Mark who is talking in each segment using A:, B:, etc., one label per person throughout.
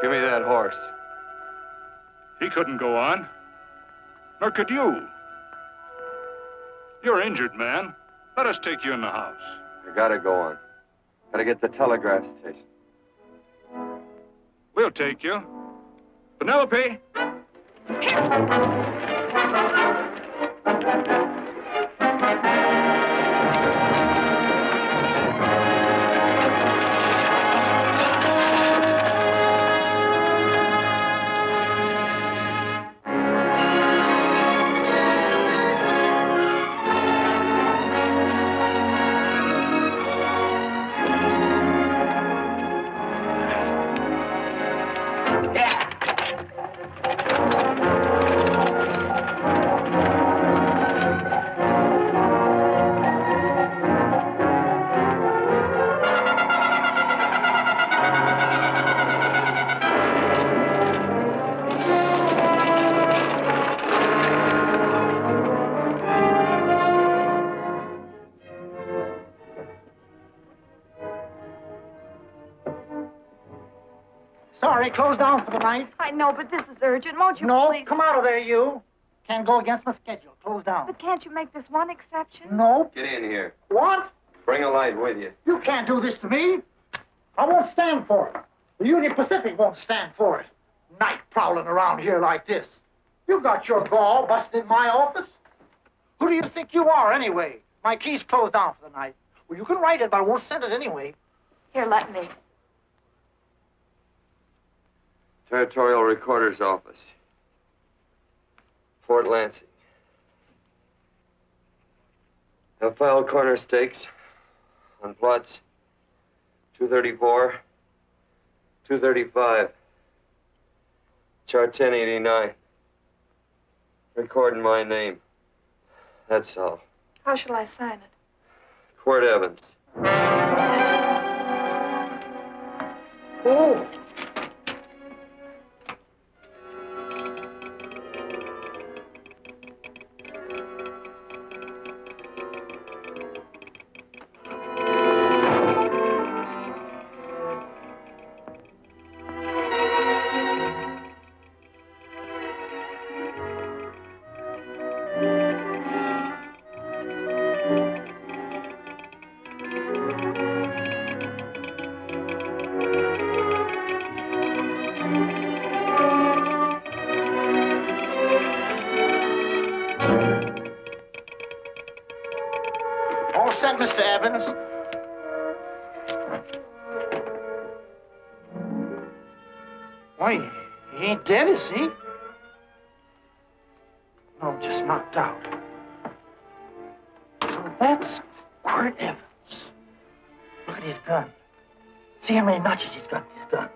A: Give me that horse.
B: He couldn't go on. Nor could you. You're injured, man. Let us take you in the house.
A: You gotta go on. Gotta get to the telegraph station.
B: We'll take you. Penelope!
C: Sorry, closed down for the night.
D: I know, but this is urgent. Won't you
C: No,
D: please?
C: come out of there, you. Can't go against my schedule. Closed down.
D: But can't you make this one exception?
C: No.
A: Get in here.
C: What?
A: Bring a light with you.
C: You can't do this to me. I won't stand for it. The Union Pacific won't stand for it. Night prowling around here like this. You got your gall busting in my office. Who do you think you are, anyway? My key's closed down for the night. Well, you can write it, but I won't send it anyway.
D: Here, let me.
A: Territorial Recorder's Office. Fort Lansing. Have filed corner stakes on plots 234, 235, chart 1089. Recording my name. That's all.
D: How shall I sign it?
A: Quirt Evans.
C: Oh. All set, Mr. Evans. Why, he ain't dead, is he? No, just knocked out. So that's Quirt Evans. Look at his gun. See how many notches he's got in his gun.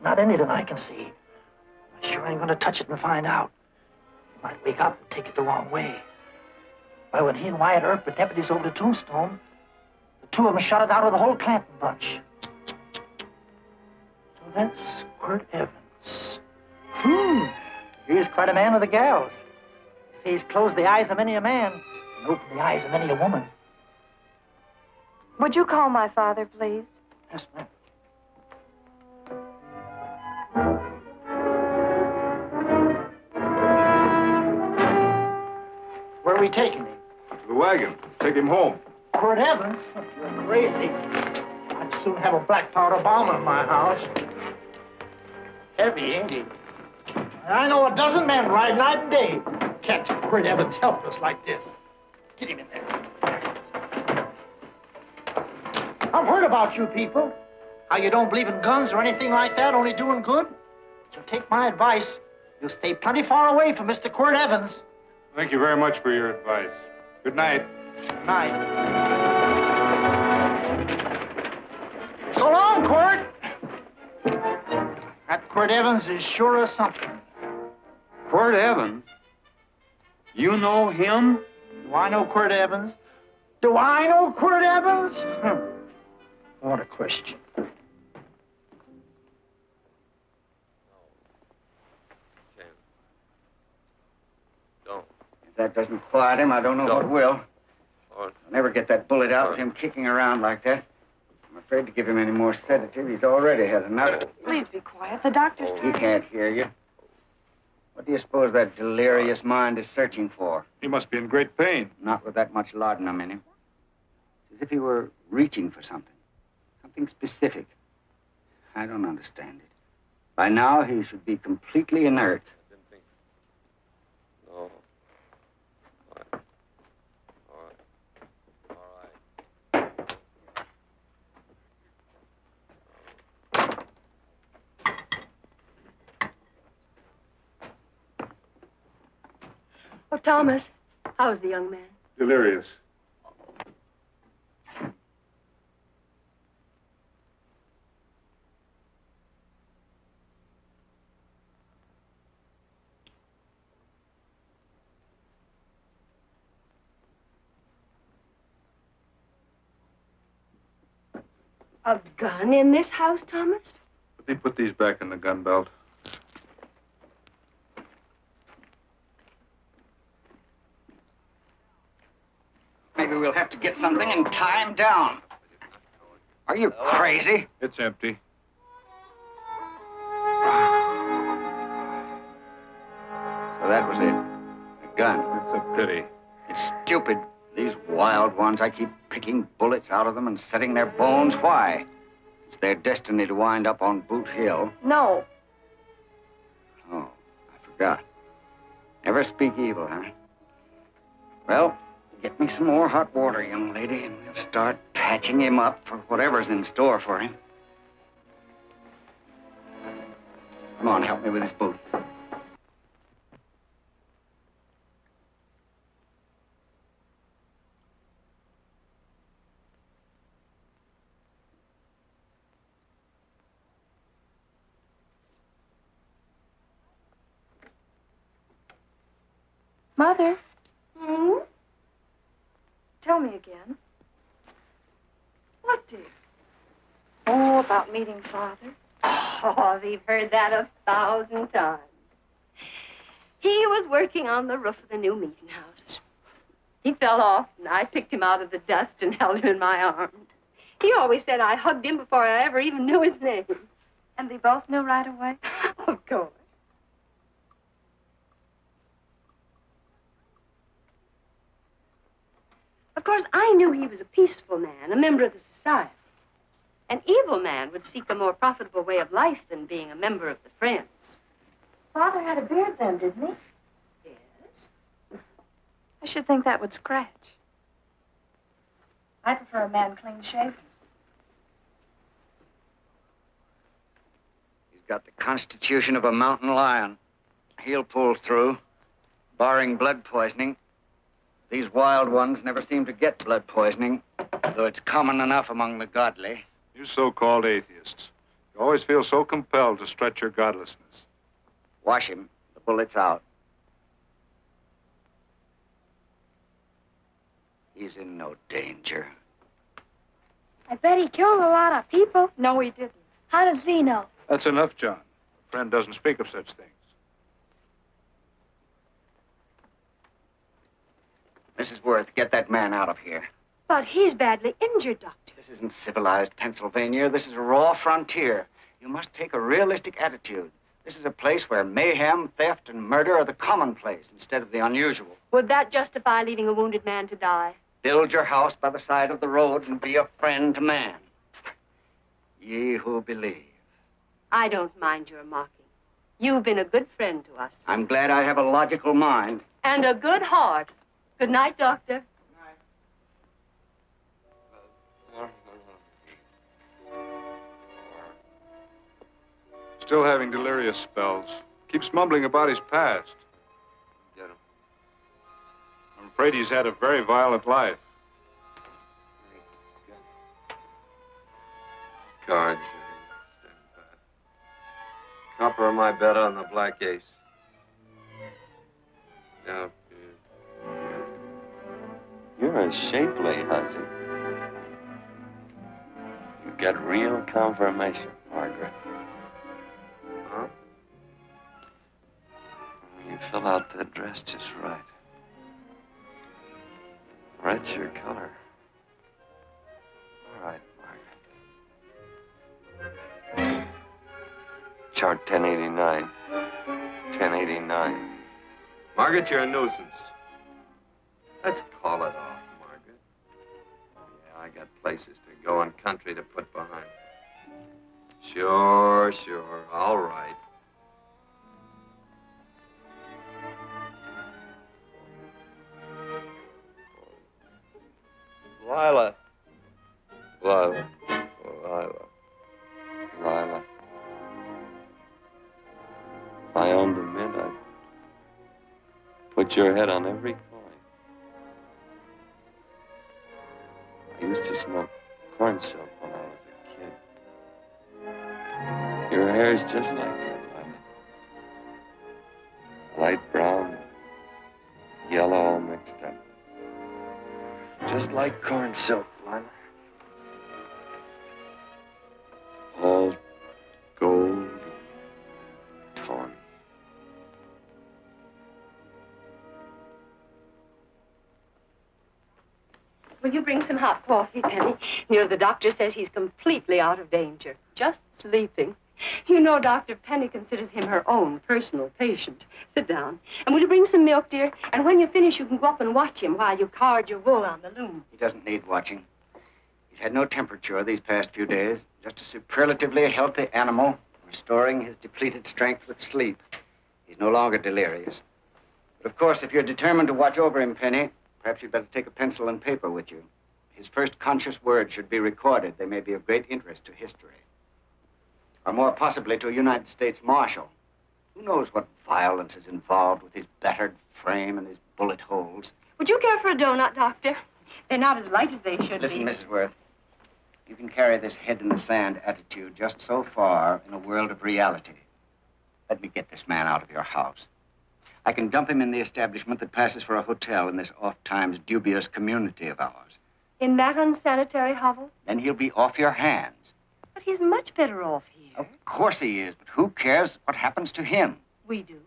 C: Not any that I can see. I sure ain't gonna touch it and find out. He might wake up and take it the wrong way. Why, when he and Wyatt Earp were deputies over to Tombstone, the two of them shot it out of the whole Clanton bunch. So that's Quirt Evans. He's quite a man with the gals. See, he's closed the eyes of many a man and opened the eyes of many a woman.
D: Would you call my father, please?
C: Yes, ma'am. Where are we taking him?
B: To the wagon. Take him home.
C: Quirt Evans? You're crazy. I'd soon have a black powder bomb in my house. Heavy, ain't he? I know a dozen men ride night and day. Catch Quirt Evans helpless like this. Get him in there. I've heard about you people. How you don't believe in guns or anything like that, only doing good. So take my advice. You'll stay plenty far away from Mr. Quirt Evans.
B: Thank you very much for your advice. Good night.
C: Good night. So long, Quirt. That Quirt Evans is sure of something.
E: Quirt Evans? You know him?
C: Do I know Quirt Evans? Do I know Quirt Evans? What a question.
A: Don't.
F: If that doesn't quiet him, I don't know what will. I'll never get that bullet out with him kicking around like that. I'm afraid to give him any more sedative. He's already had enough.
D: Please be quiet. The doctor's
F: He can't hear you. What do you suppose that delirious mind is searching for?
B: He must be in great pain.
F: Not with that much laudanum in him. It's as if he were reaching for something. Something specific. I don't understand it. By now, he should be completely inert.
A: No. All right.
G: Oh, Thomas, how's the young man?
B: Delirious.
G: A gun in this house, Thomas?
B: But they put these back in the gun belt.
F: Maybe we'll have to get something and tie him down. Are you crazy?
B: It's empty.
F: So that was it. A gun.
B: It's a pity.
F: It's stupid. These wild ones, I keep picking bullets out of them and setting their bones. Why? It's their destiny to wind up on Boot Hill.
D: No.
F: Oh, I forgot. Never speak evil, huh? Well, get me some more hot water, young lady, and we'll start patching him up for whatever's in store for him. Come on, help me with his boot.
D: Mother,
G: Hmm?
D: tell me again.
G: What, dear?
D: Oh, about meeting Father.
G: Oh, we've heard that 1,000 times. He was working on the roof of the new meeting house. He fell off, and I picked him out of the dust and held him in my arms. He always said I hugged him before I ever even knew his name.
D: And they both knew right away?
G: Of course. Of course, I knew he was a peaceful man, a member of the society. An evil man would seek a more profitable way of life than being a member of the Friends.
D: Father had a beard then, didn't he?
G: Yes.
D: I should think that would scratch. I prefer a man clean shaven.
F: He's got the constitution of a mountain lion. He'll pull through, barring blood poisoning. These wild ones never seem to get blood poisoning, though it's common enough among the godly.
B: You so-called atheists. You always feel so compelled to stretch your godlessness.
F: Wash him. The bullet's out. He's in no danger.
D: I bet he killed a lot of people. No, he didn't. How does he know?
B: That's enough, John. A friend doesn't speak of such things.
F: Mrs. Worth, get that man out of here.
G: But he's badly injured, Doctor.
F: This isn't civilized Pennsylvania. This is a raw frontier. You must take a realistic attitude. This is a place where mayhem, theft, and murder are the commonplace instead of the unusual.
G: Would that justify leaving a wounded man to die?
F: Build your house by the side of the road and be a friend to man. Ye who believe.
G: I don't mind your mocking. You've been a good friend to us.
F: I'm glad I have a logical mind.
G: And a good heart. Good night, Doctor.
B: Still having delirious spells. Keeps mumbling about his past.
A: Get him.
B: I'm afraid he's had a very violent life.
A: Cards. Copper on my bet on the black ace. Now, you're a shapely hussy. You get real confirmation, Margaret. Huh? You fill out that dress just right. Red's your color. All right, Margaret. chart 1089. 1089.
B: Margaret, you're a nuisance. Let's call it off, Margaret.
A: Yeah, I got places to go and country to put behind.
B: Sure. All right.
A: Lila. Lila. If I owned a mint, I'd put your head on every coin. I used to smoke corn silk when I was a kid. Your hair's just like that, Lila. Light brown, yellow all mixed up. Just like corn silk, Lila. All gold, tawny.
G: Will you bring some hot coffee, Penny? You know, the doctor says he's completely out of danger. Just sleeping. You know, Dr. Penny considers him her own personal patient. Sit down. And will you bring some milk, dear? And when you finish, you can go up and watch him while you card your wool on the loom.
F: He doesn't need watching. He's had no temperature these past few days. Just a superlatively healthy animal, restoring his depleted strength with sleep. He's no longer delirious. But of course, if you're determined to watch over him, Penny, perhaps you'd better take a pencil and paper with you. His first conscious words should be recorded. They may be of great interest to history. Or more possibly to a United States Marshal. Who knows what violence is involved with his battered frame and his bullet holes.
G: Would you care for a donut, Doctor? They're not as light as they should
F: Listen,
G: be.
F: Mrs. Worth. You can carry this head-in-the-sand attitude just so far in a world of reality. Let me get this man out of your house. I can dump him in the establishment that passes for a hotel in this oft-times dubious community of ours.
G: In that unsanitary hovel?
F: Then he'll be off your hands.
G: But he's much better off here.
F: Of course he is, but who cares what happens to him?
G: We do.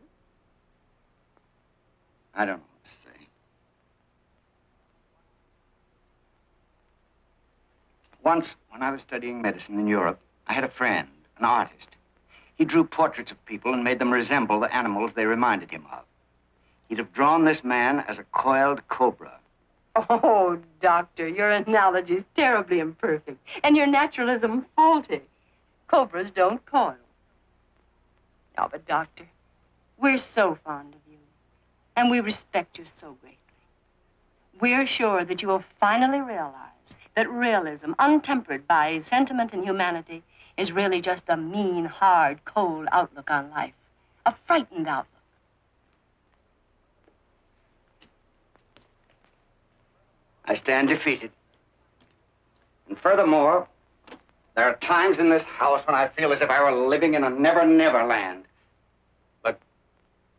F: I don't know what to say. Once, when I was studying medicine in Europe, I had a friend, an artist. He drew portraits of people and made them resemble the animals they reminded him of. He'd have drawn this man as a coiled cobra.
G: Oh, Doctor, your analogy's terribly imperfect, and your naturalism faulty. Cobras don't coil. No, but, Doctor, we're so fond of you, and we respect you so greatly. We're sure that you will finally realize that realism, untempered by sentiment and humanity, is really just a mean, hard, cold outlook on life. A frightened outlook.
F: I stand defeated. And furthermore, there are times in this house when I feel as if I were living in a never-never land. But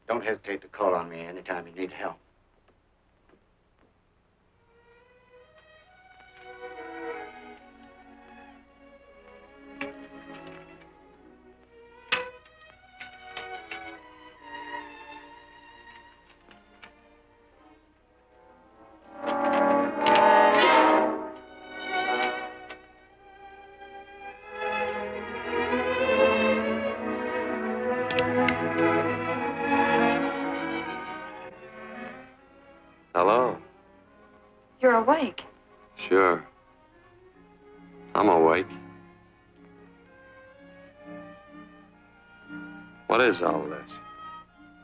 F: don't hesitate to call on me anytime you need help.
A: Hello?
D: You're awake.
A: Sure. I'm awake. What is all this?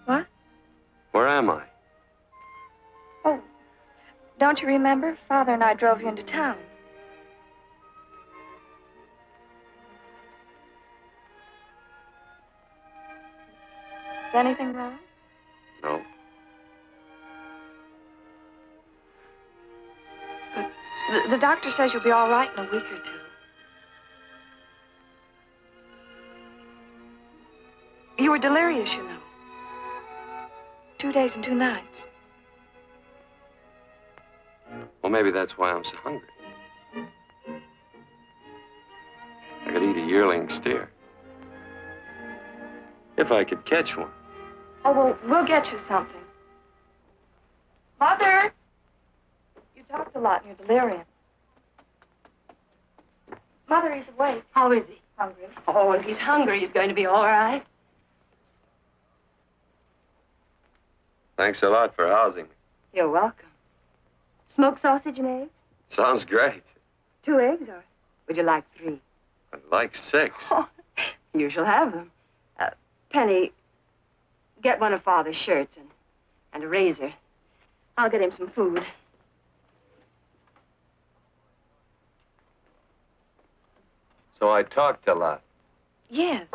D: What?
A: Where am I?
D: Oh, don't you remember? Father and I drove you into town. Is anything wrong?
A: No.
D: The doctor says you'll be all right in a week or two. You were delirious, you know. 2 days and 2 nights.
A: Well, maybe that's why I'm so hungry. I could eat a yearling steer. If I could catch one.
D: Oh, well, we'll get you something. Mother! You talked a lot in your delirium. Mother, he's awake.
G: How is he?
D: Hungry?
G: Oh, if he's hungry, he's going to be all right.
A: Thanks a lot for housing me.
G: You're welcome. Smoked sausage and eggs?
A: Sounds great.
G: 2 eggs, or would you like 3?
A: I'd like 6.
G: Oh, you shall have them. Penny, get one of Father's shirts and a razor. I'll get him some food.
A: So I talked a lot.
D: Yes.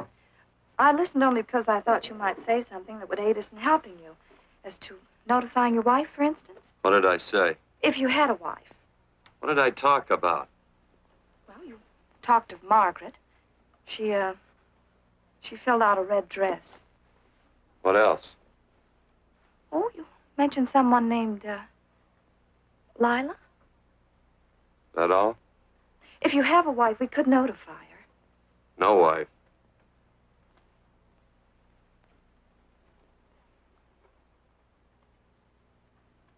D: I listened only because I thought you might say something that would aid us in helping you. As to notifying your wife, for instance.
A: What did I say?
D: If you had a wife.
A: What did I talk about?
D: Well, you talked of Margaret. She filled out a red dress.
A: What else?
D: Oh, you mentioned someone named, Lila?
A: That all?
D: If you have a wife, we could notify her.
A: No wife.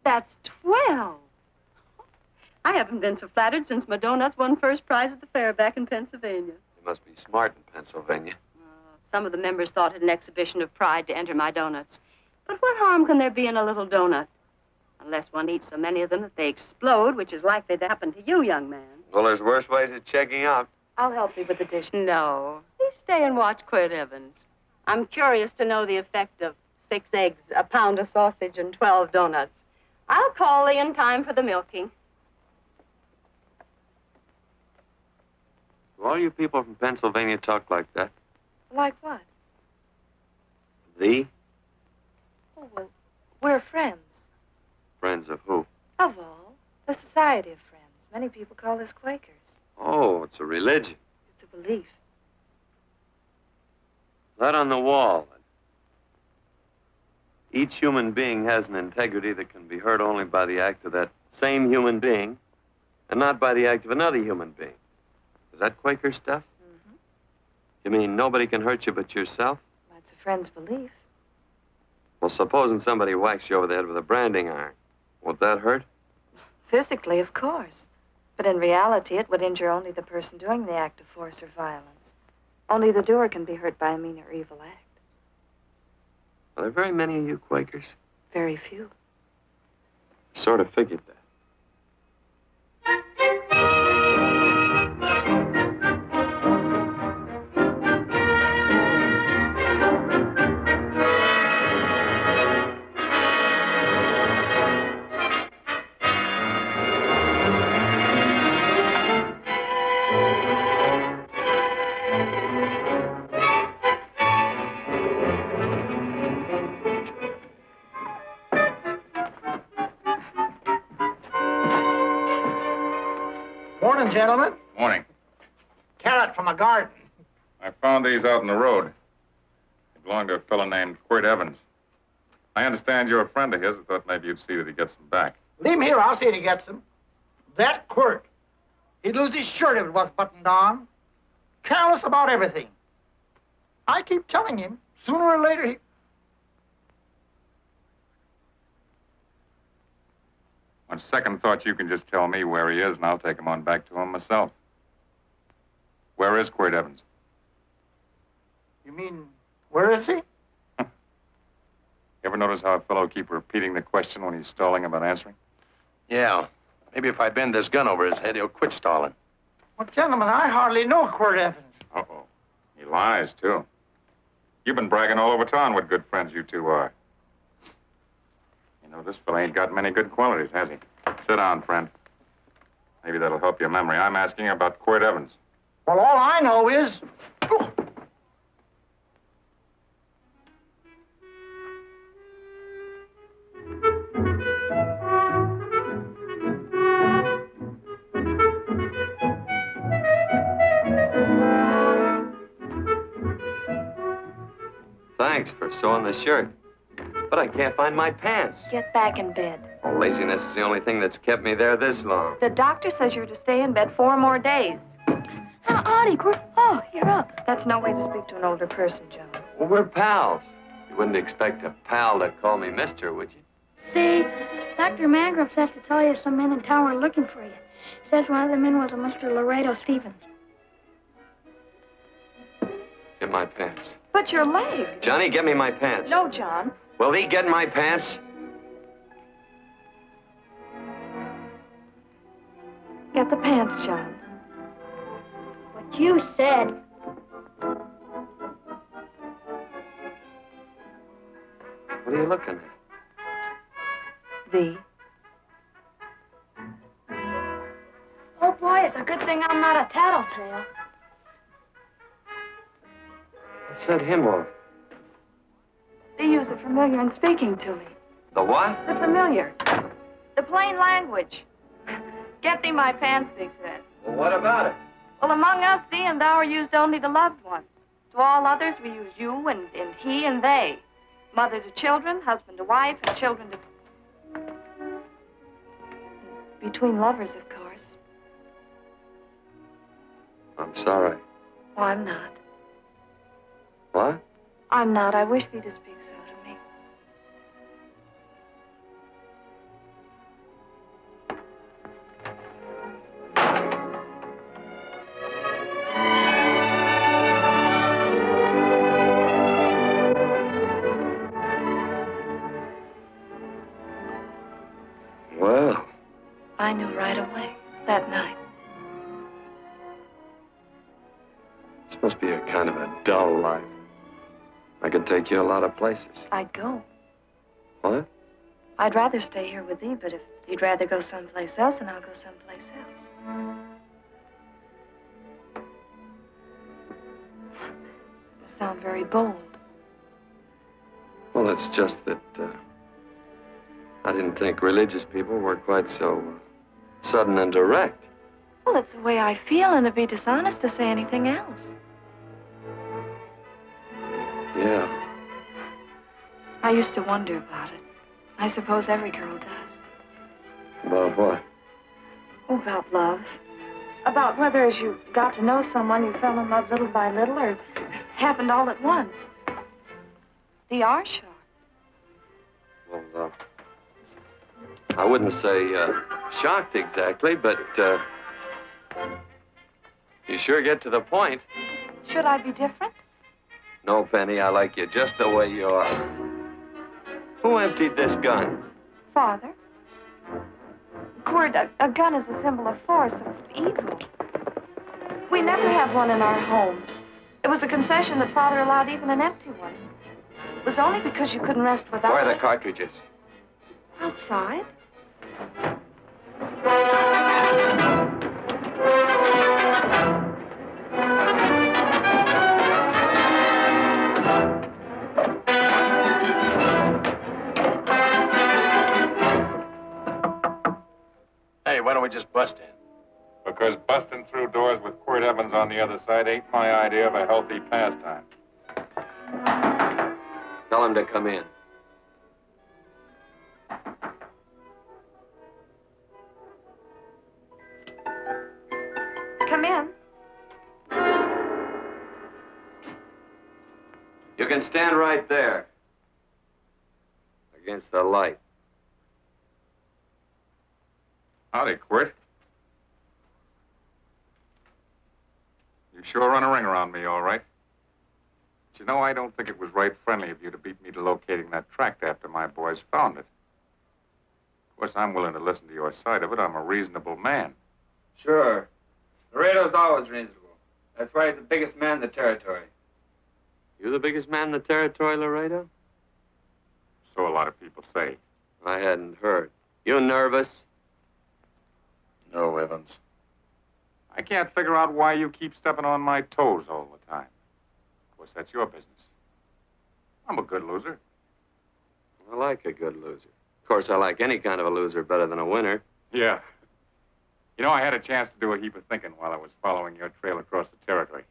G: That's 12. I haven't been so flattered since my donuts won first prize at the fair back in Pennsylvania.
A: You must be smart in Pennsylvania.
G: Some of the members thought it an exhibition of pride to enter my donuts. But what harm can there be in a little donut? Unless one eats so many of them that they explode, which is likely to happen to you, young man.
A: Well, there's worse ways of checking out.
D: I'll help you with the dish.
G: No. You stay and watch Quirt Evans. I'm curious to know the effect of 6 eggs, a pound of sausage, and 12 donuts. I'll call Lee in time for the milking.
A: Do all you people from Pennsylvania talk like that?
D: Like what?
A: Thee?
D: Oh, well, we're friends.
A: Friends of who?
D: Of all. The Society of Friends. Many people call us Quakers.
A: Oh, it's a religion.
D: It's a belief.
A: That on the wall. Each human being has an integrity that can be hurt only by the act of that same human being, and not by the act of another human being. Is that Quaker stuff?
D: Mm-hmm.
A: You mean nobody can hurt you but yourself?
D: That's a friend's belief.
A: Well, supposing somebody whacks you over the head with a branding iron. Would that hurt?
D: Physically, of course. But in reality, it would injure only the person doing the act of force or violence. Only the doer can be hurt by a mean or evil act.
A: Are there very many of you Quakers?
D: Very few.
A: Sort of figured that.
C: Morning, gentlemen.
B: Morning.
C: Carrot from a garden.
B: I found these out on the road. They belong to a fellow named Quirt Evans. I understand you're a friend of his. I thought maybe you'd see that he gets them back.
C: Leave him here. I'll see that he gets them. That Quirt. He'd lose his shirt if it was buttoned on. Careless about everything. I keep telling him, sooner or later he...
B: On second thought, you can just tell me where he is, and I'll take him on back to him myself. Where is Quirt Evans?
C: You mean, where is he?
B: You ever notice how a fellow keep repeating the question when he's stalling about answering?
A: Yeah. Maybe if I bend this gun over his head, he'll quit stalling.
C: Well, gentlemen, I hardly know Quirt Evans.
B: Uh-oh. He lies, too. You've been bragging all over town what good friends you two are. You know, this fellow ain't got many good qualities, has he? Sit down, friend. Maybe that'll help your memory. I'm asking you about Quirt Evans.
C: Well, all I know is...
A: Thanks for sewing the shirt. But I can't find my pants.
D: Get back in bed.
A: Oh, laziness is the only thing that's kept me there this long.
D: The doctor says you're to stay in bed 4 more days. Auntie, oh, you're up. That's no way to speak to an older person, Joe.
A: Well, we're pals. You wouldn't expect a pal to call me mister, would you?
H: See, Dr. Mangrum says to tell you some men in town were looking for you. Says one of the men was a Mr. Laredo Stevens.
A: my pants.
D: But your leg.
A: Johnny, get me my pants.
D: No, John.
A: Will he get my pants?
D: Get the pants, John.
H: What you said.
A: What are you looking at?
D: V.
H: Oh, boy, it's a good thing I'm not a tattletale.
A: What's that hymn of?
D: They use the familiar in speaking to me.
A: The what?
D: The familiar. The plain language. Get thee my pants, they said.
A: Well, what about it?
D: Well, among us, thee and thou are used only to loved ones. To all others, we use you and he and they. Mother to children, husband to wife, and children to... Between lovers, of course.
A: I'm sorry.
D: Oh, I'm not.
A: What?
D: I'm not. I wish thee to speak so to me.
A: Well,
D: I knew right away, that night.
A: this must be a kind of a dull life. I could take you a lot of places.
D: I'd go.
A: What?
D: I'd rather stay here with thee, but if you'd rather go someplace else, then I'll go someplace else. You sound very bold.
A: Well, it's just that I didn't think religious people were quite so sudden and direct.
D: Well, it's the way I feel, and it'd be dishonest to say anything else.
A: Yeah.
D: I used to wonder about it. I suppose every girl does.
A: About what?
D: Oh, about love. About whether as you got to know someone, you fell in love little by little, or it happened all at once. They are shocked.
A: Well, I wouldn't say shocked exactly, but you sure get to the point.
D: Should I be different?
A: No, Penny, I like you just the way you are. Who emptied this gun?
D: Father? Quirt, a gun is a symbol of force, of evil. We never have one in our homes. It was a concession that Father allowed even an empty one. It was only because you couldn't rest without
A: Where are
D: it.
A: the cartridges?
D: Outside.
I: Hey, why don't we just bust in?
B: Because busting through doors with Quirt Evans on the other side ain't my idea of a healthy pastime.
A: Tell him to come in.
D: Come in.
A: You can stand right there. Against the light.
B: Howdy, Quirt. You sure run a ring around me, all right. But you know, I don't think it was right friendly of you to beat me to locating that tract after my boys found it. Of course, I'm willing to listen to your side of it. I'm a reasonable man.
E: Sure. Laredo's always reasonable. That's why he's the biggest man in the territory.
A: You the biggest man in the territory, Laredo?
B: So a lot of people say.
A: I hadn't heard. You nervous?
B: No, Evans. I can't figure out why you keep stepping on my toes all the time. Of course, that's your business. I'm a good loser.
A: I like a good loser. Of course, I like any kind of a loser better than a winner.
B: Yeah. You know, I had a chance to do a heap of thinking while I was following your trail across the territory.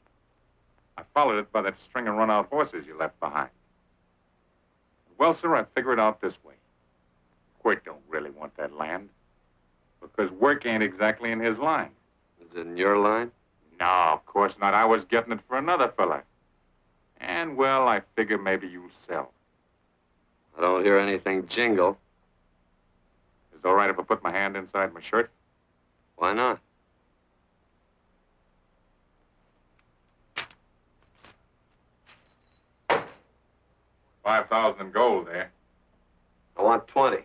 B: I followed it by that string of run-out horses you left behind. Well, sir, I figured it out this way. Quirt don't really want that land. Because work ain't exactly in his line.
A: Is it in your line?
B: No, of course not. I was getting it for another fella. And, well, I figure maybe you sell.
A: I don't hear anything jingle.
B: Is it all right if I put my hand inside my shirt?
A: Why not?
B: 5,000 in gold there.
A: I want 20.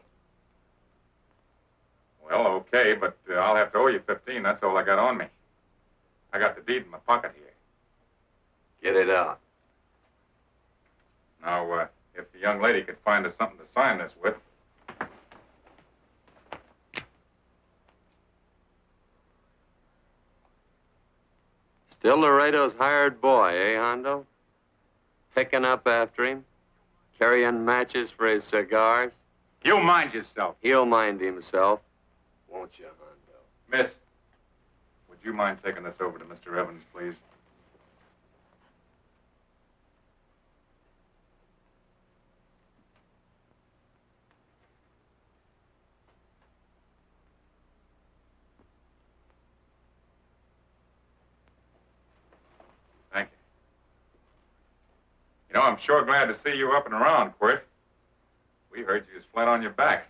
B: Well, okay, but I'll have to owe you 15. That's all I got on me. I got the deed in my pocket here.
A: Get it out.
B: Now, if the young lady could find us something to sign this with.
A: Still Laredo's hired boy, eh, Hondo? Picking up after him, carrying matches for his cigars.
B: You mind yourself.
A: He'll mind himself, won't you, Hondo?
B: Miss, would you mind taking this over to Mr. Evans, please? Thank you. You know, I'm sure glad to see you up and around, Quirt. We heard you was flat on your back.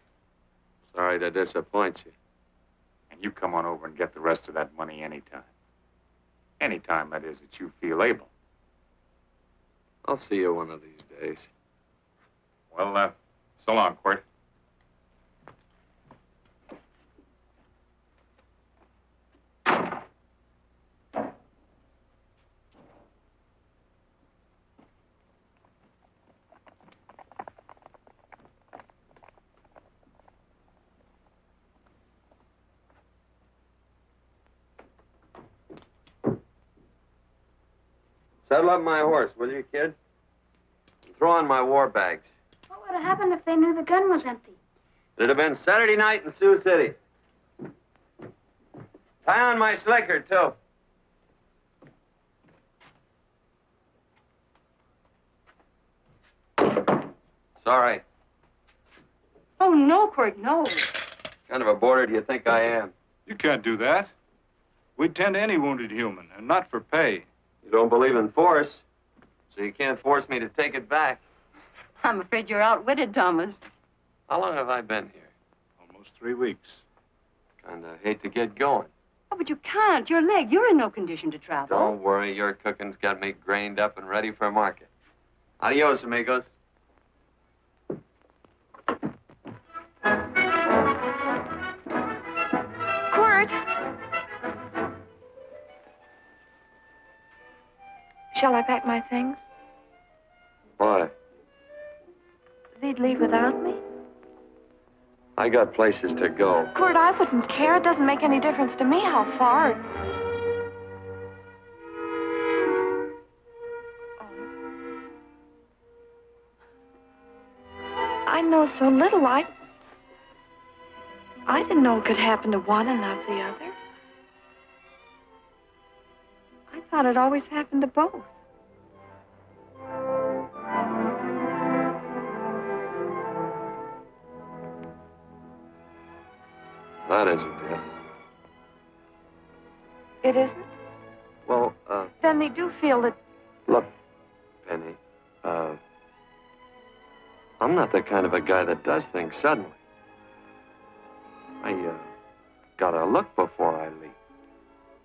A: Sorry to disappoint you.
B: And you come on over and get the rest of that money anytime. Anytime, that is, that you feel able.
A: I'll see you one of these days.
B: Well, so long, Quirt.
A: Saddle up my horse, will you, kid? And throw on my war bags.
H: What would have happened if they knew the gun was empty?
A: It'd have been Saturday night in Sioux City. Tie on my slicker, too. Sorry.
G: Oh, no, Quirt, no.
A: What kind of a boarder do you think I am?
J: You can't do that. We'd tend to any wounded human, and not for pay.
A: You don't believe in force, so you can't force me to take it back.
G: I'm afraid you're outwitted, Thomas.
A: How long have I been here?
J: Almost 3 weeks.
A: Kinda hate to get going.
G: Oh, but you can't. Your leg. You're in no condition to travel.
A: Don't worry, your cooking's got me grained up and ready for market. Adios, amigos.
D: Quirt! Shall I pack my things?
A: Why?
D: They'd leave without me?
A: I got places to go.
D: Quirt, I wouldn't care. It doesn't make any difference to me how far. I know so little. I didn't know it could happen to one and not the other. I thought it always happened to both.
A: That isn't it.
D: It isn't?
A: Well,
D: Then they do feel that...
A: look, Penny, I'm not the kind of a guy that does things suddenly. I, gotta look before I leave.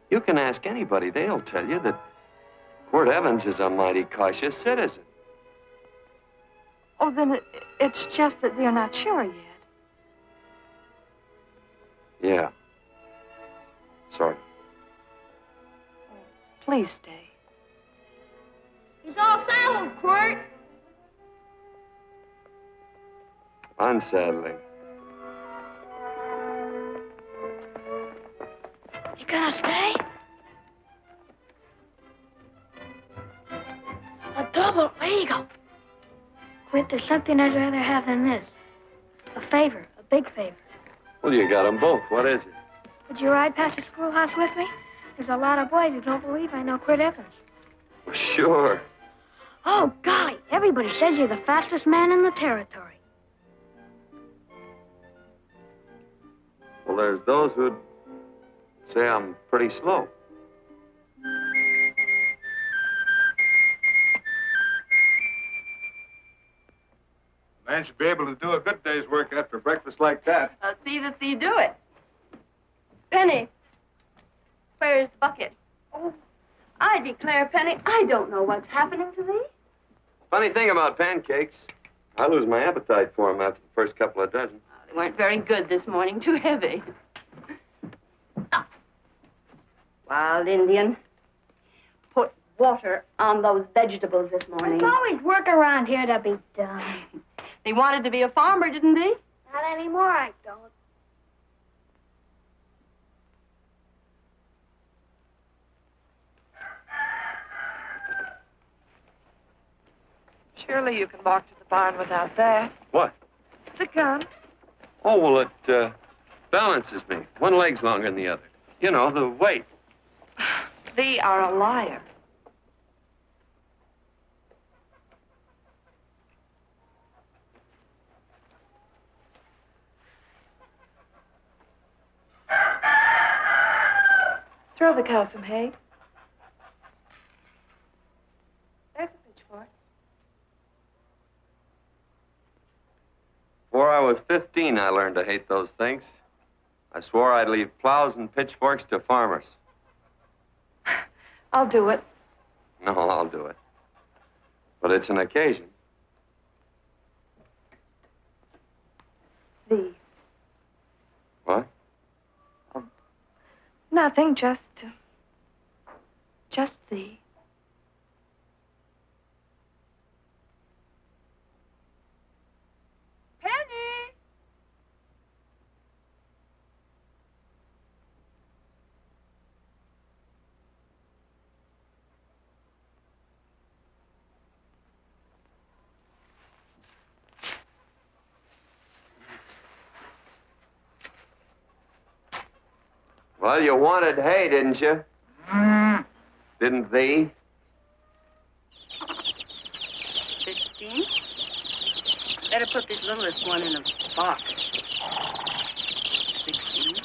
A: You can ask anybody. They'll tell you that Quirt Evans is a mighty cautious citizen.
D: Oh, then it's just that they're not sure yet.
A: Yeah. Sorry.
D: Please stay.
H: He's all saddled, Quirt.
A: Unsaddling.
H: You gonna stay? A double eagle. Quint, there's something I'd rather have than this. A favor, a big favor.
A: Well, you got them both. What is it?
H: Would you ride past the schoolhouse with me? There's a lot of boys who don't believe I know Quirt Evans.
A: Well, sure.
H: Oh, golly, everybody says you're the fastest man in the territory.
A: Well, there's those who'd say I'm pretty slow.
J: A man should be able to do a good day's work after breakfast like that.
G: I'll see that you do it. Penny, where's the bucket? Oh, I declare, Penny, I don't know what's happening to thee.
A: Funny thing about pancakes, I lose my appetite for them after the first couple of dozen.
G: They weren't very good this morning. Too heavy. Ah. Wild Indian. Put water on those vegetables this morning.
H: There's always work around here to be done.
G: He wanted to be a farmer, didn't he?
H: Not anymore, I don't.
D: Surely you can walk to the barn without that.
A: What?
D: The gun.
A: Oh, well, it balances me. One leg's longer than the other. You know, the weight.
D: Thee are a liar. Throw the cow some hay. There's a pitchfork.
A: Before I was 15, I learned to hate those things. I swore I'd leave plows and pitchforks to farmers.
D: I'll do it.
A: No, I'll do it. But it's an occasion.
D: Thee.
A: What?
D: Nothing, just thee.
G: Penny!
A: Well, you wanted hay, didn't you? Didn't thee?
G: 15. Better put this littlest one in a box. 16.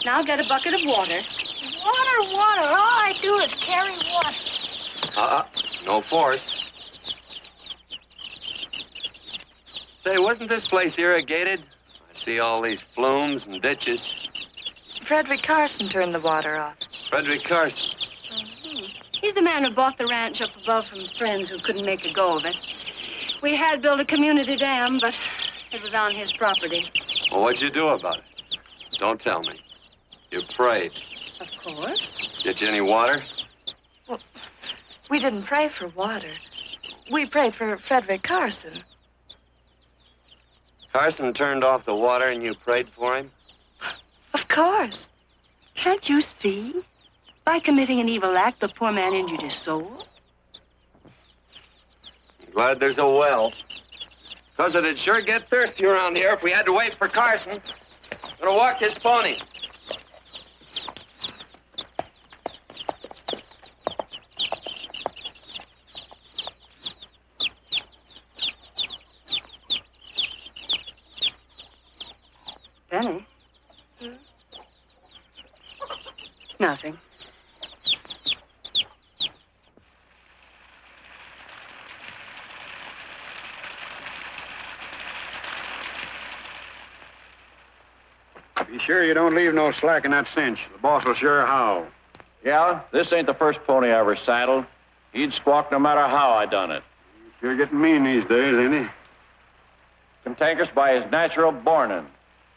G: Now get a bucket of water.
H: Water, water. All I do is carry water.
A: No force. Say, wasn't this place irrigated? I see all these flumes and ditches.
D: Frederick Carson turned the water off.
A: Frederick Carson.
G: He's the man who bought the ranch up above from friends who couldn't make a go of it. We had built a community dam, but it was on his property.
A: Well, what'd you do about it? Don't tell me. You prayed.
G: Of course.
A: Get you any water?
D: Well, we didn't pray for water. We prayed for Frederick Carson.
A: Carson turned off the water and you prayed for him?
G: Of course. Can't you see? By committing an evil act, the poor man injured his soul.
A: I'm glad there's a well. Because it'd sure get thirsty around here if we had to wait for Carson. Gonna walk his pony.
G: Penny? Nothing.
K: Be sure you don't leave no slack in that cinch. The boss will sure howl.
I: Yeah, this ain't the first pony I ever saddled. He'd squawk no matter how I done it.
K: Sure getting mean these days, ain't he?
I: Cantankerous by his natural bornin'.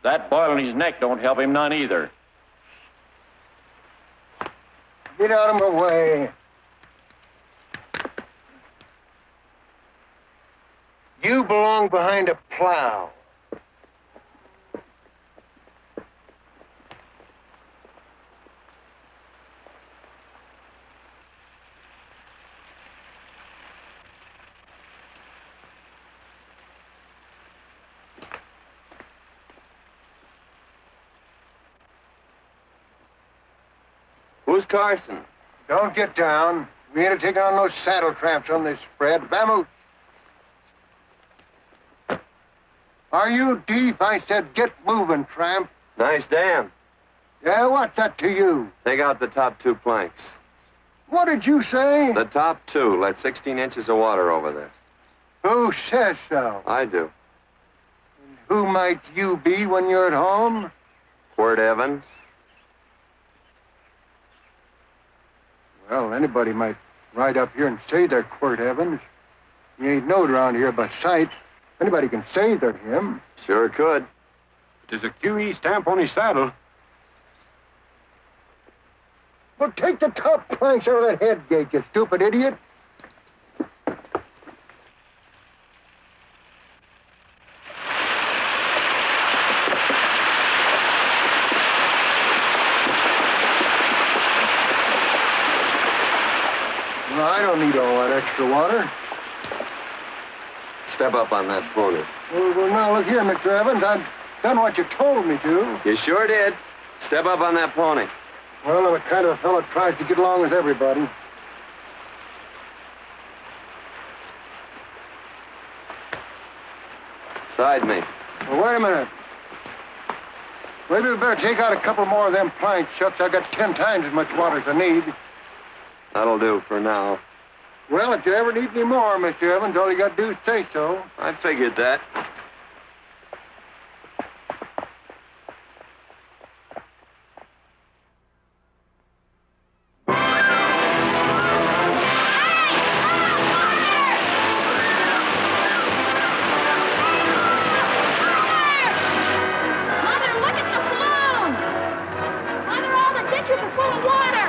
I: That boil in his neck don't help him none either.
C: Get out of my way. You belong behind a plow.
A: Who's Carson?
C: Don't get down. We ain't taking on no saddle tramps on this spread. Vamoose. Are you deep? I said get moving, tramp.
A: Nice dam.
C: Yeah, what's that to you?
A: Take out the top 2 planks.
C: What did you say?
A: The top 2. Let 16 inches of water over there.
C: Who says so?
A: I do.
C: Who might you be when you're at home?
A: Quirt Evans.
C: Well, anybody might
L: ride up here and say they're Quirt Evans. He ain't knowed around here by sight. Anybody can say they're him.
A: Sure could.
K: There's a QE stamp on his saddle.
L: Well, take the top planks out of that head gate, you stupid idiot. No, I don't need all that extra water.
A: Step up on that pony.
L: Well, now, look here, Mr. Evans. I've done what you told me to.
A: You sure did. Step up on that pony.
L: Well, I'm the kind of a fellow that tries to get along with everybody.
A: Side me.
L: Well, wait a minute. Maybe we better take out a couple more of them planks, Shucks. I got 10 times as much water as I need.
A: That'll do for now.
L: Well, if you ever need any more, Mr. Evans, all you got to do is say so.
A: I figured that.
H: Mother, look at the balloon! Mother, all the ditches are full of water!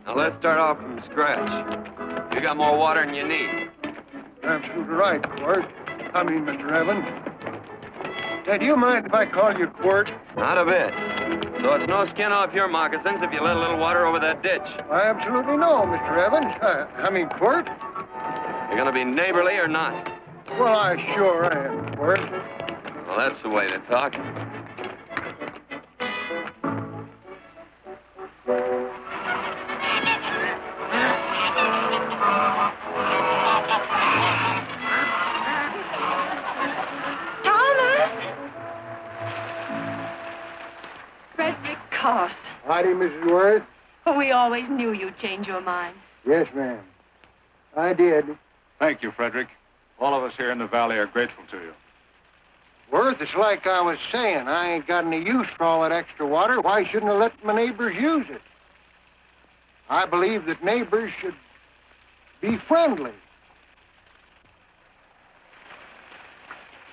A: Now let's start off from scratch. You got more water than you need.
L: Absolutely right, Quirt. I mean, Mr. Evans. Hey, do you mind if I call you Quirt?
A: Not a bit. So it's no skin off your moccasins if you let a little water over that ditch.
L: I absolutely know, Mr. Evans. I mean, Quirt.
A: You're gonna be neighborly or not?
L: Well, I sure am, Quirt.
A: Well, that's the way to talk.
G: Frederick Carson.
L: Howdy, Mrs. Worth.
G: Oh, we always knew you'd change your mind.
L: Yes, ma'am. I did.
J: Thank you, Frederick. All of us here in the valley are grateful to you.
L: Worth, it's like I was saying. I ain't got any use for all that extra water. Why shouldn't I let my neighbors use it? I believe that neighbors should be friendly.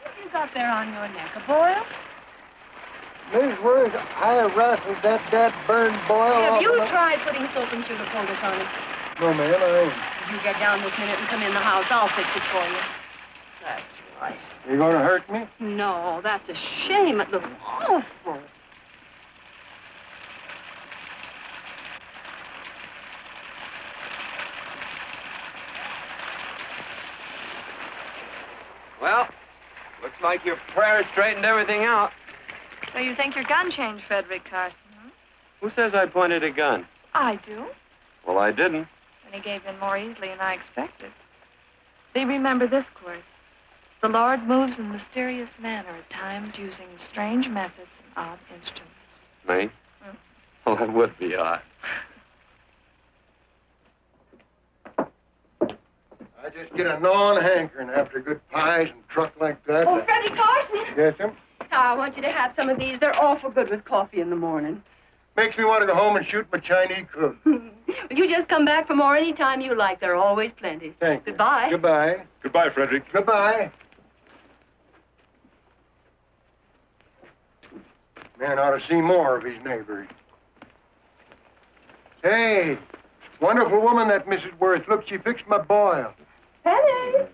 G: What you got there on your neck, a boil?
L: Mrs. Worth, I rustled that burned boil
G: Have
L: off
G: you
L: of my...
G: tried putting soap and sugar poultice on it?
L: No, ma'am, I ain't.
G: If you get down this minute and come in the house, I'll fix it for you. That's right.
L: You gonna hurt me?
G: No, that's a shame. It looks awful.
A: Well, looks like your prayer straightened everything out.
D: So you think your gun changed, Frederick Carson, huh?
A: Who says I pointed a gun?
D: I do.
A: Well, I didn't.
D: And he gave in more easily than I expected. See, remember this, Quirt. The Lord moves in mysterious manner at times using strange methods and odd instruments.
A: Me? Well, that would be odd.
L: I just get a gnawing hankering after good pies and truck like that.
G: Oh, Frederick Carson.
L: Yes, ma'am?
G: Oh, I want you to have some of these. They're awful good with coffee in the morning.
L: Makes me want to go home and shoot my Chinese cook.
G: You just come back for more any time you like. There are always plenty.
L: Thank you.
G: Goodbye.
L: Goodbye.
J: Goodbye, Frederick.
L: Goodbye. Man ought to see more of his neighbors. Hey, wonderful woman, that Mrs. Worth. Look, she fixed my boil.
D: Penny!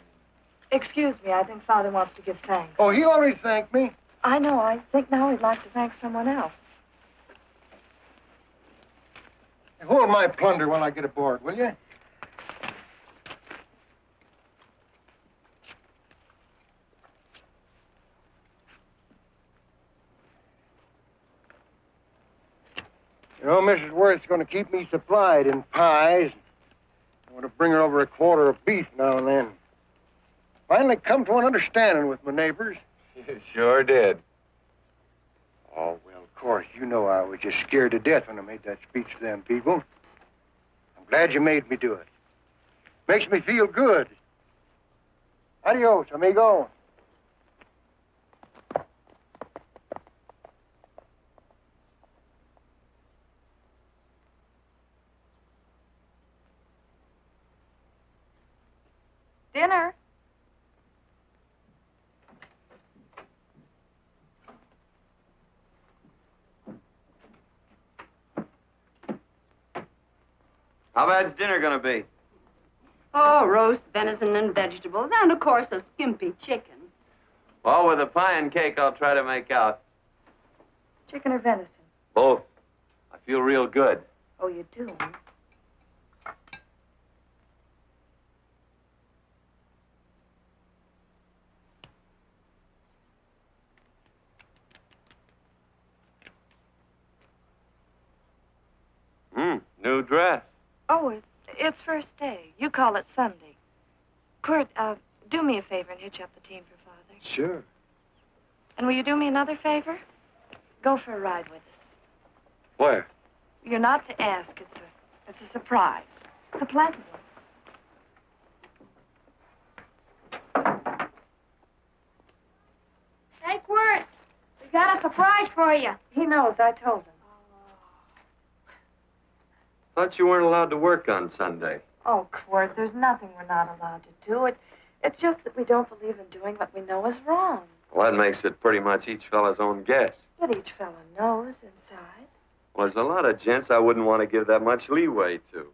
D: Excuse me, I think Father wants to give thanks.
L: Oh, he already thanked me.
D: I know. I think now he'd like to thank someone else.
L: Hold my plunder while I get aboard, will you? You know, Mrs. Worth's going to keep me supplied in pies. I want to bring her over a quarter of beef now and then. Finally come to an understanding with my neighbors.
J: You sure did.
L: Oh, well, of course, you know I was just scared to death when I made that speech to them people. I'm glad you made me do it. Makes me feel good. Adios, amigo.
D: Dinner.
A: How bad's dinner gonna be?
G: Oh, roast venison and vegetables, and of course a skimpy chicken.
A: Well, with a pie and cake, I'll try to make out.
D: Chicken or venison?
A: Both. I feel real good.
D: Oh, you do?
A: New dress.
D: Oh, it's first day. You call it Sunday. Quirt, do me a favor and hitch up the team for Father.
J: Sure.
D: And will you do me another favor? Go for a ride with us.
J: Where?
D: You're not to ask. It's a surprise. It's a pleasant one.
H: Hey, Quirt, we got a surprise for you.
D: He knows. I told him.
A: Thought you weren't allowed to work on Sunday.
D: Oh, Quirt, there's nothing we're not allowed to do. It's just that we don't believe in doing what we know is wrong.
A: Well, that makes it pretty much each fella's own guess.
D: But each fellow knows inside.
A: Well, there's a lot of gents I wouldn't want to give that much leeway to.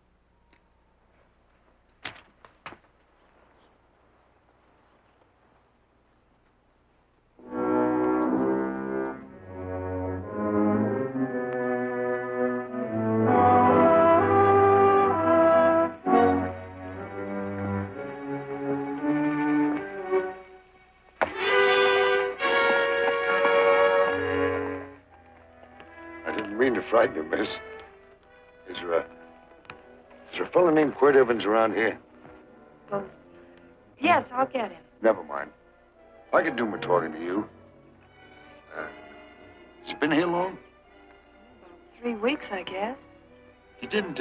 M: Frighten you, miss. Is there a fellow named Quirt Evans around here?
D: Well, yes, I'll get him.
M: Never mind. I can do my talking to you. Has he been here long?
D: 3 weeks, I guess.
M: He didn't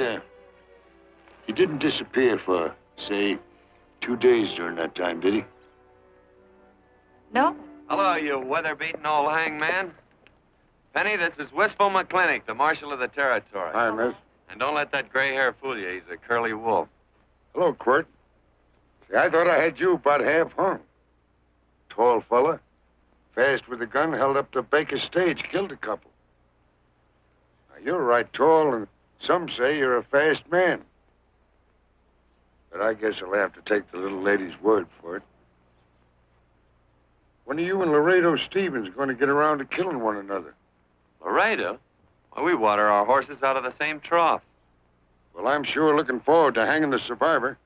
M: disappear for, say, 2 days during that time, did he?
D: No.
A: Hello, you weather-beaten old hangman. Penny, this is Wistful McClintock, the Marshal of the Territory.
M: Hi, miss.
A: And don't let that gray hair fool you. He's a curly wolf.
M: Hello, Quirt. See, I thought I had you about half hung. Tall fella, fast with a gun, held up the Baker stage, killed a couple. Now, you're right tall, and some say you're a fast man. But I guess I'll have to take the little lady's word for it. When are you and Laredo Stevens going to get around to killing one another?
A: Laredo? Well, we water our horses out of the same trough.
M: Well, I'm sure looking forward to hanging the survivor.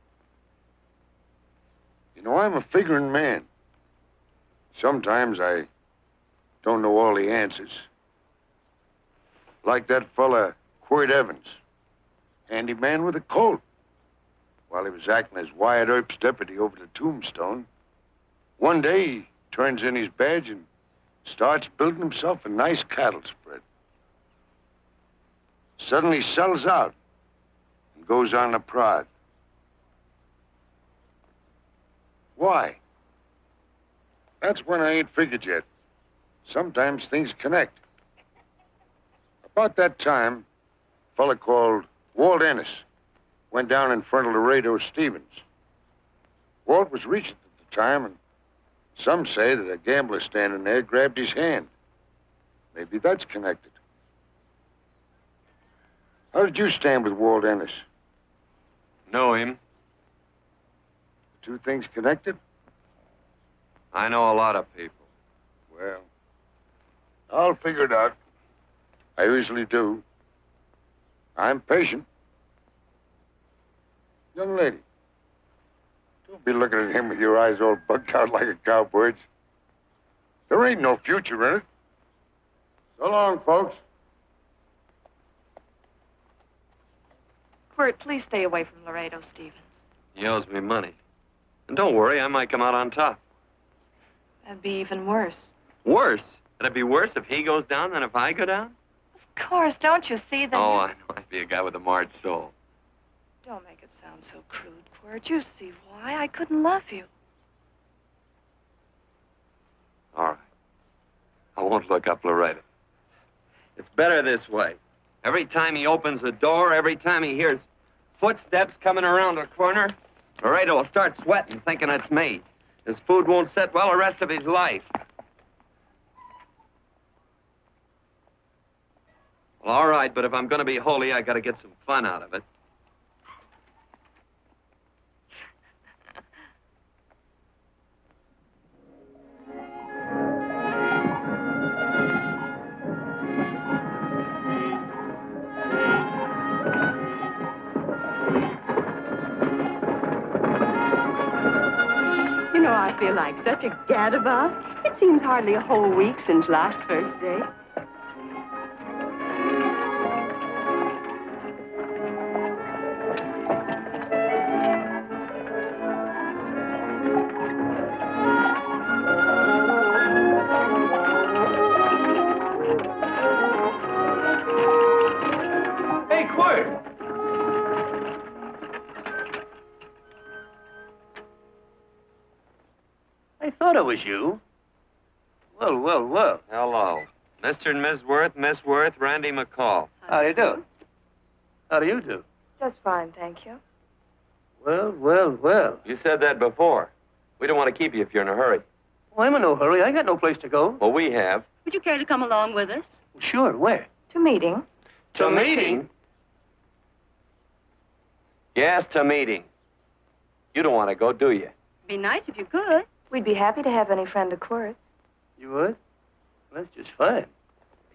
M: You know, I'm a figuring man. Sometimes I don't know all the answers. Like that fella, Quirt Evans. Handy man with a Colt. While he was acting as Wyatt Earp's deputy over the Tombstone, one day he turns in his badge and starts building himself a nice cattle spread. Suddenly sells out and goes on the prod. Why? That's when I ain't figured yet. Sometimes things connect. About that time, a fella called Walt Ennis went down in front of Laredo Stevens. Walt was regent at the time, and some say that a gambler standing there grabbed his hand. Maybe that's connected. How did you stand with Walt Ennis?
A: Know him.
M: Two things connected?
A: I know a lot of people.
M: Well, I'll figure it out. I usually do. I'm patient. Young lady, don't be looking at him with your eyes all bugged out like a cowbird's. There ain't no future in it. So long, folks.
D: Quirt, please stay away from Laredo Stevens.
A: He owes me money. And don't worry, I might come out on top.
D: That'd be even worse.
A: Worse? Would it be worse if he goes down than if I go down?
D: Of course, don't you see that?
A: Oh, I know. I'd be a guy with a marred soul.
D: Don't make it sound so crude, Quirt. You see why I couldn't love you.
A: All right. I won't look up Laredo. It's better this way. Every time he opens the door, every time he hears footsteps coming around the corner, Laredo will start sweating, thinking it's me. His food won't sit well the rest of his life. Well, all right, but if I'm going to be holy, I got to get some fun out of it.
G: You know, I feel like such a gadabout. It seems hardly a whole week since last first day.
A: Hey, Quirt!
N: I thought it was you. Well, well, well.
A: Hello. Mr. and Miss Worth, Miss Worth, Randy McCall.
N: How do you do? How do you do?
D: Just fine, thank you.
N: Well, well, well.
A: You said that before. We don't want to keep you if you're in a hurry.
N: Well, I'm in no hurry. I got no place to go.
A: Well, we have.
G: Would you care to come along with us?
N: Sure, where?
D: To meeting.
A: To meeting? Yes, to meeting. You don't want to go, do you?
G: Be nice if you could.
D: We'd be happy to have any friend of Quirt's.
N: You would? Well, that's just fine.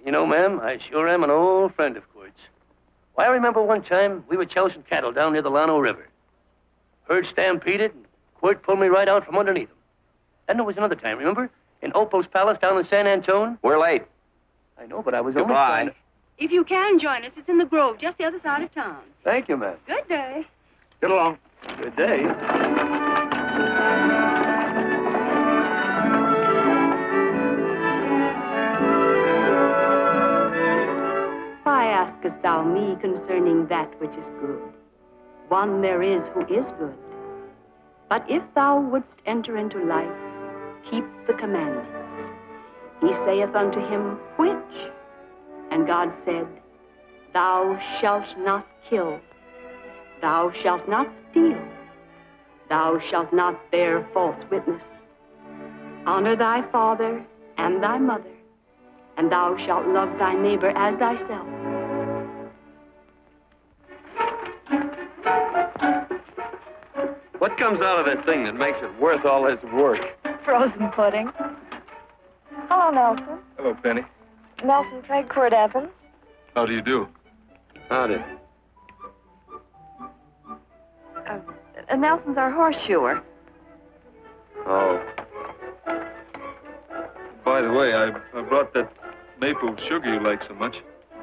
N: You know, ma'am, I sure am an old friend of Quirt's. Why, I remember one time we were chousing cattle down near the Llano River. Herd stampeded, and Quirt pulled me right out from underneath him. Then there was another time, remember? In Opal's Palace down in San Antone?
A: We're late.
N: I know, but I was only
A: Goodbye.
N: trying to...
G: If you can join us, it's in the Grove, just the other side of town.
N: Thank you, ma'am.
G: Good day.
N: Get along. Good day.
G: Why askest thou me concerning that which is good? One there is who is good. But if thou wouldst enter into life, keep the commandments. He saith unto him, which? And God said, Thou shalt not kill. Thou shalt not steal. Thou shalt not bear false witness. Honor thy father and thy mother, and thou shalt love thy neighbor as thyself.
A: What comes out of this thing that makes it worth all this work?
D: Frozen pudding. Hello, Nelson.
J: Hello, Penny.
D: Nelson Craig, Quirt Evans.
J: How do you do?
A: Howdy.
D: Nelson's our horseshoer.
A: Oh.
J: By the way, I brought that maple sugar you like so much.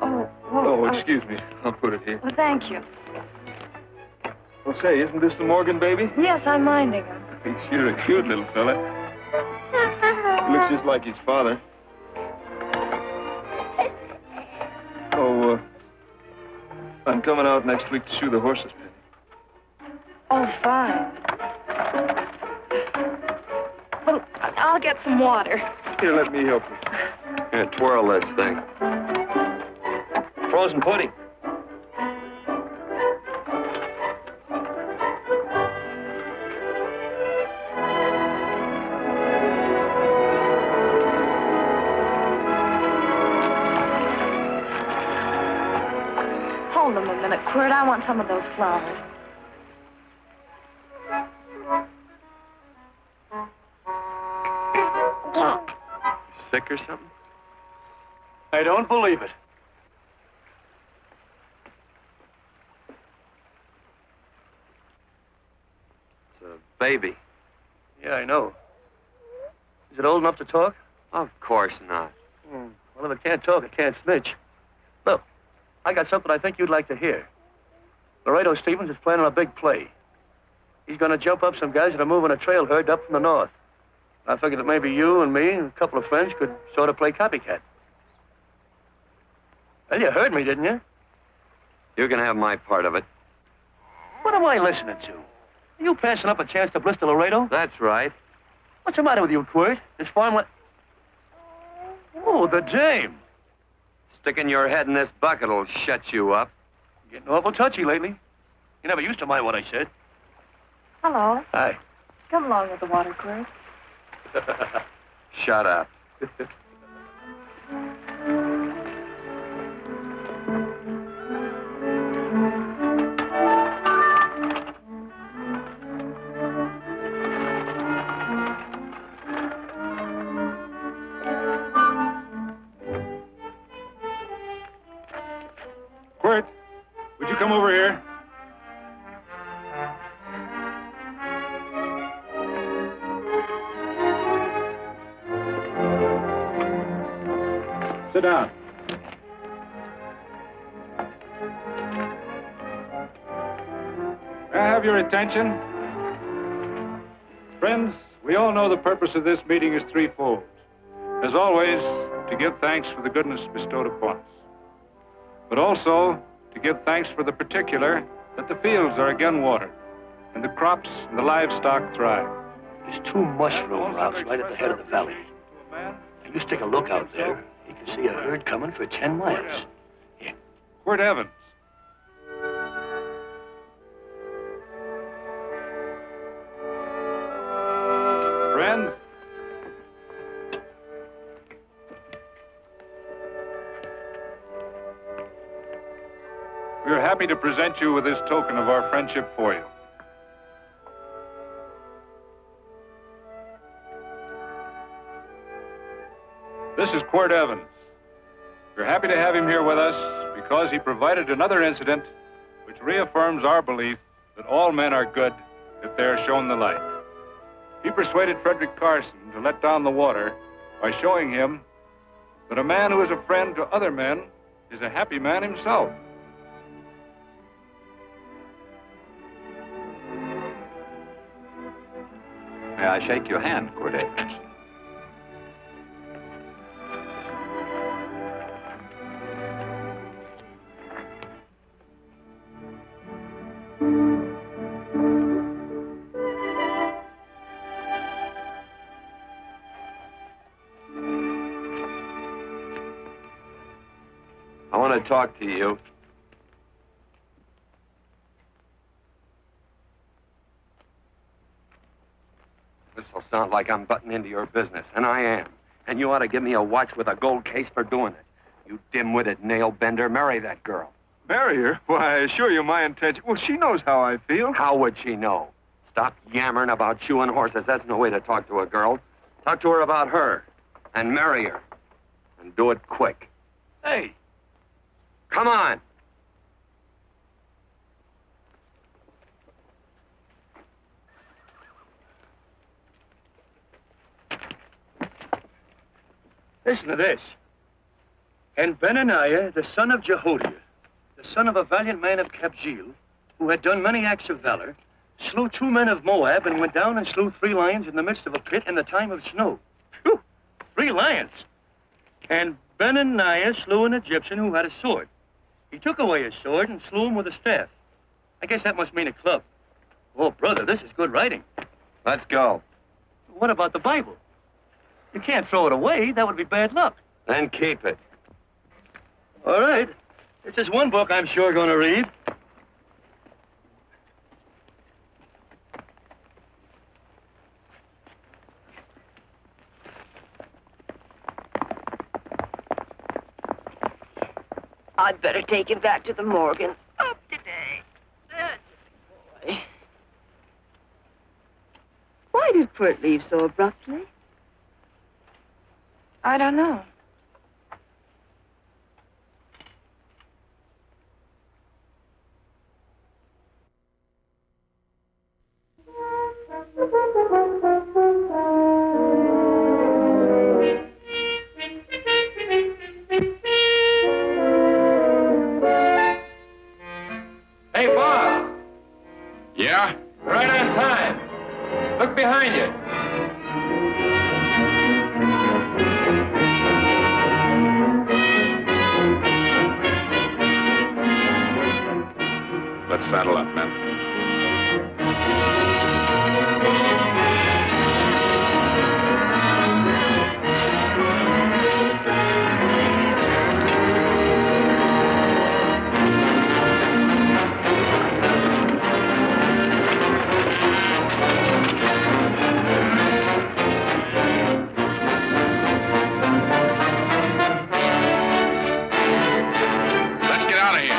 D: Oh, well,
J: Oh, excuse me. I'll put it here.
D: Well, thank you.
J: Well, say, isn't this the Morgan baby?
D: Yes, I'm minding him.
J: He's sure a cute little fella. Looks just like his father. Oh, I'm coming out next week to shoe the horses, Penny.
D: Oh, fine. Well, I'll get some water.
J: Here, let me help you.
A: Here, twirl this thing. Frozen pudding.
D: Hold them a minute, Quirt. I want some of those flowers.
A: Sick or something?
N: I don't believe it.
A: It's a baby.
N: Yeah, I know. Is it old enough to talk?
A: Of course not.
N: Well, if it can't talk, it can't snitch. Look, I got something I think you'd like to hear. Laredo Stevens is planning a big play. He's going to jump up some guys that are moving a trail herd up from the north. I figured that maybe you and me and a couple of friends could sort of play copycat. Well, you heard me, didn't you?
A: You can have my part of it.
N: What am I listening to? Are you passing up a chance to blister Laredo?
A: That's right.
N: What's the matter with you, Quirt? This farmland... Oh, the dame.
A: Sticking your head in this bucket will shut you up.
N: Getting awful touchy lately. You never used to mind what I said.
D: Hello.
N: Hi.
D: Come along with the water, Quirt.
A: Shut up.
B: Quirt, would you come over here? Sit down. May I have your attention? Friends, we all know the purpose of this meeting is threefold. As always, to give thanks for the goodness bestowed upon us, but also to give thanks for the particular that the fields are again watered and the crops and the livestock thrive.
N: There's two mushroom routes right at the head of the valley. You just take a look out there. You can see a herd coming for 10 miles. Yeah.
B: Quirt Evans. Friends, we are happy to present you with this token of our friendship for you. This is Quirt Evans. We're happy to have him here with us because he provided another incident which reaffirms our belief that all men are good if they are shown the light. He persuaded Frederick Carson to let down the water by showing him that a man who is a friend to other men is a happy man himself.
A: May I shake your hand, Quirt Evans? I want to talk to you. This'll sound like I'm butting into your business, and I am. And you ought to give me a watch with a gold case for doing it. You dim-witted nail-bender, marry that girl.
J: Marry her? Why, I assure you my intention... Well, she knows how I feel.
A: How would she know? Stop yammering about shoeing horses. That's no way to talk to a girl. Talk to her about her, and marry her. And do it quick.
N: Hey.
A: Come on.
N: Listen to this. And Benaniah, the son of Jehoiada, the son of a valiant man of Kabzeel, who had done many acts of valor, slew 2 men of Moab and went down and slew 3 lions in the midst of a pit in the time of snow. Whew, 3 lions. And Benaniah slew an Egyptian who had a sword. He took away his sword and slew him with a staff. I guess that must mean a club. Oh, brother, this is good writing.
A: Let's go.
N: What about the Bible? You can't throw it away. That would be bad luck.
A: Then keep it.
N: All right. This is one book I'm sure going to read.
G: I'd better take him back to the Morgans. Up today. That's a boy. Why did Quirt leave so abruptly?
D: I don't know.
E: Hey, boss.
B: Yeah?
E: Right on time. Look behind you.
B: Saddle up, men. Let's get out of here.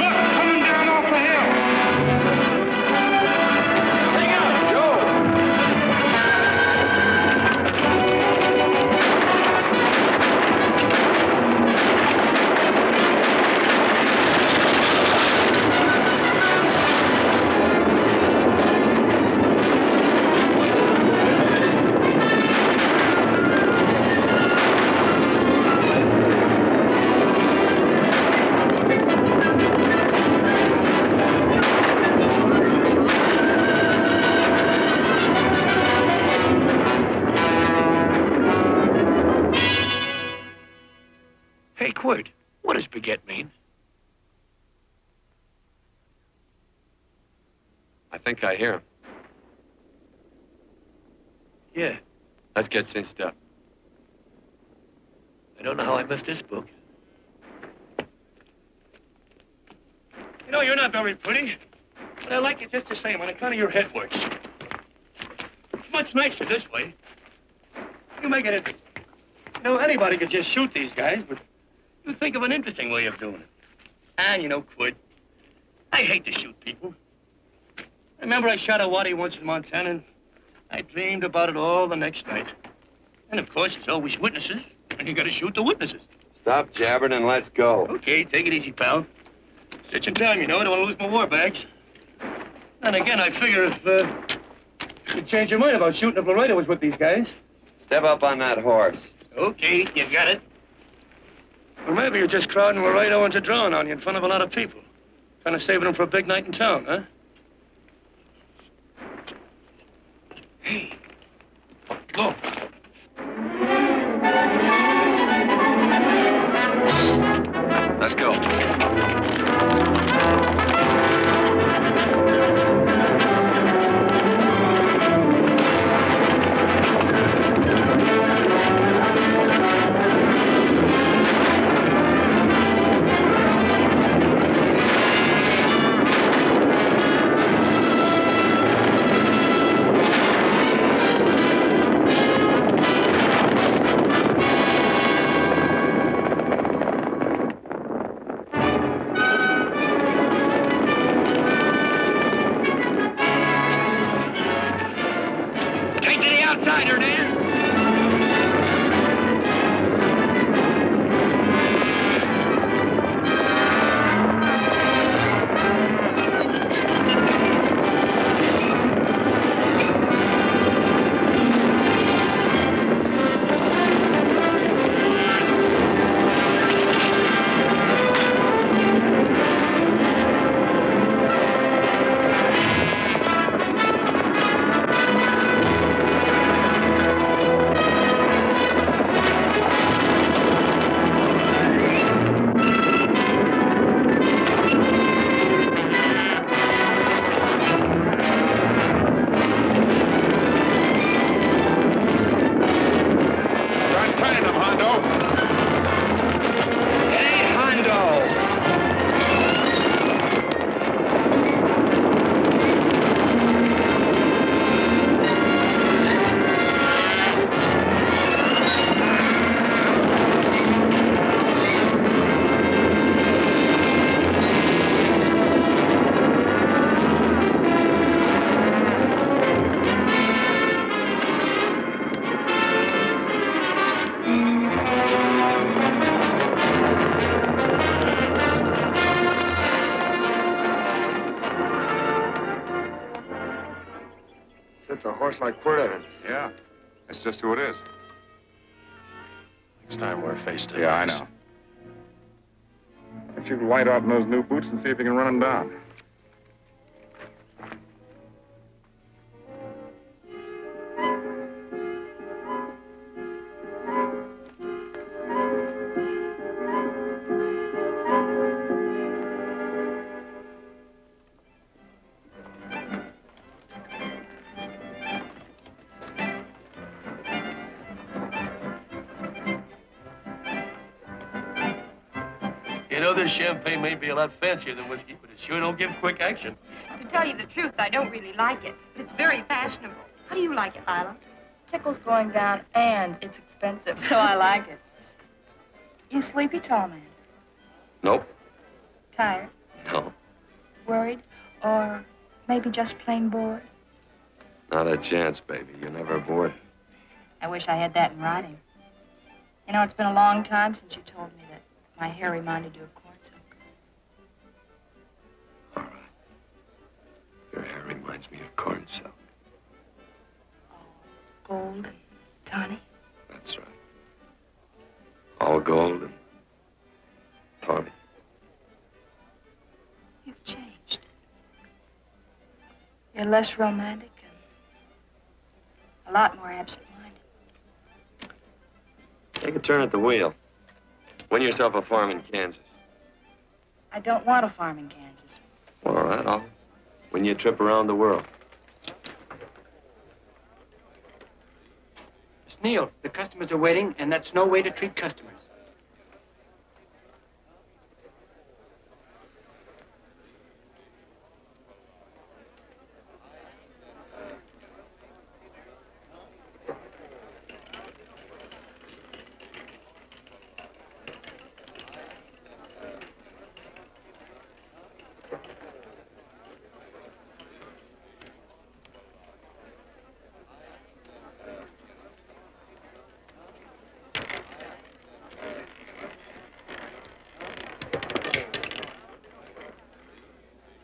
B: Look, coming down off the hill. Hang on, Joe.
N: Hey, Quirt, what does baguette mean?
A: I think I hear him.
N: Yeah,
A: Let's get cinched up.
N: I don't know how I missed this book. You know, you're not very pretty, but I like you just the same on account of your head works. It's much nicer this way. You make it interesting. You know, anybody could just shoot these guys, but you think of an interesting way of doing it. And, you know, Quirt, I hate to shoot people. Remember I shot a waddy once in Montana, and I dreamed about it all the next night. And, of course, there's always witnesses, and you gotta shoot the witnesses.
A: Stop jabbering and let's go.
N: Okay, take it easy, pal. Stitching time, you know. I don't want to lose my war bags. And again, I figure if you'd change your mind about shooting if Laredo was with these guys.
A: Step up on that horse.
N: Okay, you got it. Or maybe you're just crowding Laredo into drawing on you in front of a lot of people. Trying to save them for a big night in town, huh? Hey, look.
A: Let's go.
N: Take to the outsider, Dan.
B: Start turning them, Hondo.
A: Hey, Hondo!
M: It's a horse like Quirt Evans.
B: Yeah, that's just who it is.
I: Next time we're face to face.
B: Yeah, I know. Why don't you light out in those new boots and see if you can run them down?
N: You know, this champagne may be a lot fancier than whiskey, but it sure don't give quick action.
D: To tell you the truth, I don't really like it. But it's very fashionable. How do you like it, Lila?
O: Tickle's going down, and it's expensive, so I like it. You sleepy, tall man?
A: Nope.
O: Tired?
A: No.
O: Worried? Or maybe just plain bored?
A: Not a chance, baby. You're never bored.
O: I wish I had that in writing. You know, it's been a long time since you told me that my hair reminded you of corn silk.
A: All right. Your hair reminds me of corn silk.
O: Gold and tawny?
A: That's right. All gold and tawny.
O: You've changed. You're less romantic and a lot more absent-minded.
A: Take a turn at the wheel. Win yourself a farm in Kansas.
O: I don't want a farm in Kansas.
A: All right, I'll win you a trip around the world.
P: Miss Neal, the customers are waiting, and that's no way to treat customers.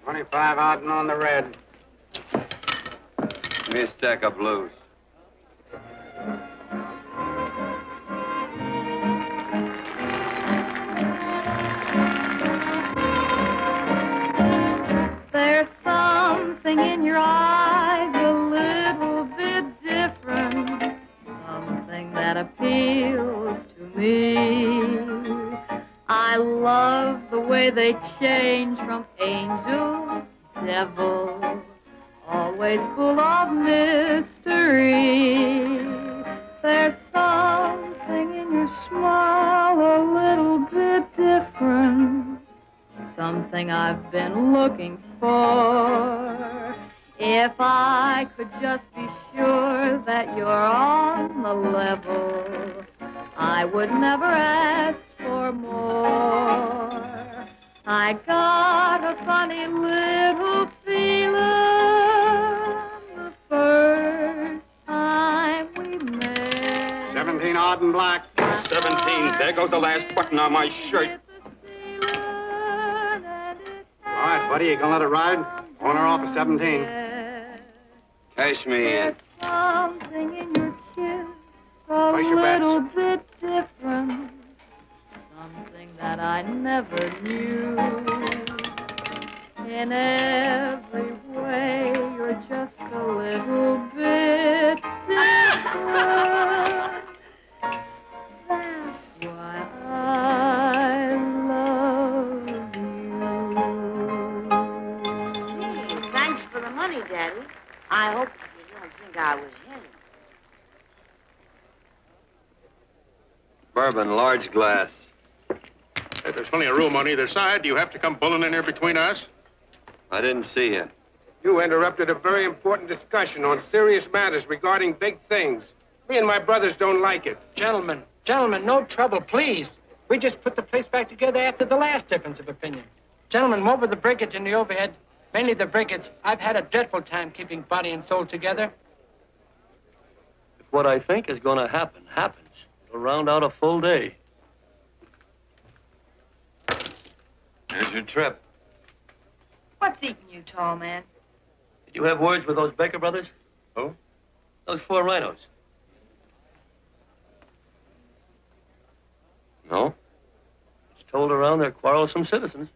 K: $25 out and on the red.
A: Give me a stack of blues.
Q: There's something in your eyes a little bit different, something that appeals to me. I love the way they change from angel to devil, always full of mystery. There's something in your smile a little bit different, something I've been looking for. If I could just be sure that you're on the level, I would never ask for more. I got a funny little feeling the first time we met.
K: 17 odd and black.
M: 17. There goes the last button on my shirt.
K: All right, buddy, you gonna let it ride? On or off of 17.
A: Cash me in.
Q: Something in your kiss a
K: Place your bets.
Q: little bit different, something that I never knew. In every way, you're just a little bit different. That's why I love you.
R: Thanks for the money, Daddy. I hope you don't think I was in.
A: Bourbon, large glass.
M: Hey, there's plenty of room on either side. Do you have to come bulling in here between us?
A: I didn't see you.
S: You interrupted a very important discussion on serious matters regarding big things. Me and my brothers don't like it.
P: Gentlemen, no trouble, please. We just put the place back together after the last difference of opinion. Gentlemen, what with the breakage and the overhead, mainly the breakage, I've had a dreadful time keeping body and soul together.
N: If what I think is going to happen happens, it'll round out a full day.
A: Here's your trip.
O: What's eating you, tall man?
N: Did you have words with those Baker brothers?
A: Who?
N: Those 4 rhinos.
A: No?
N: It's told around they're quarrelsome citizens.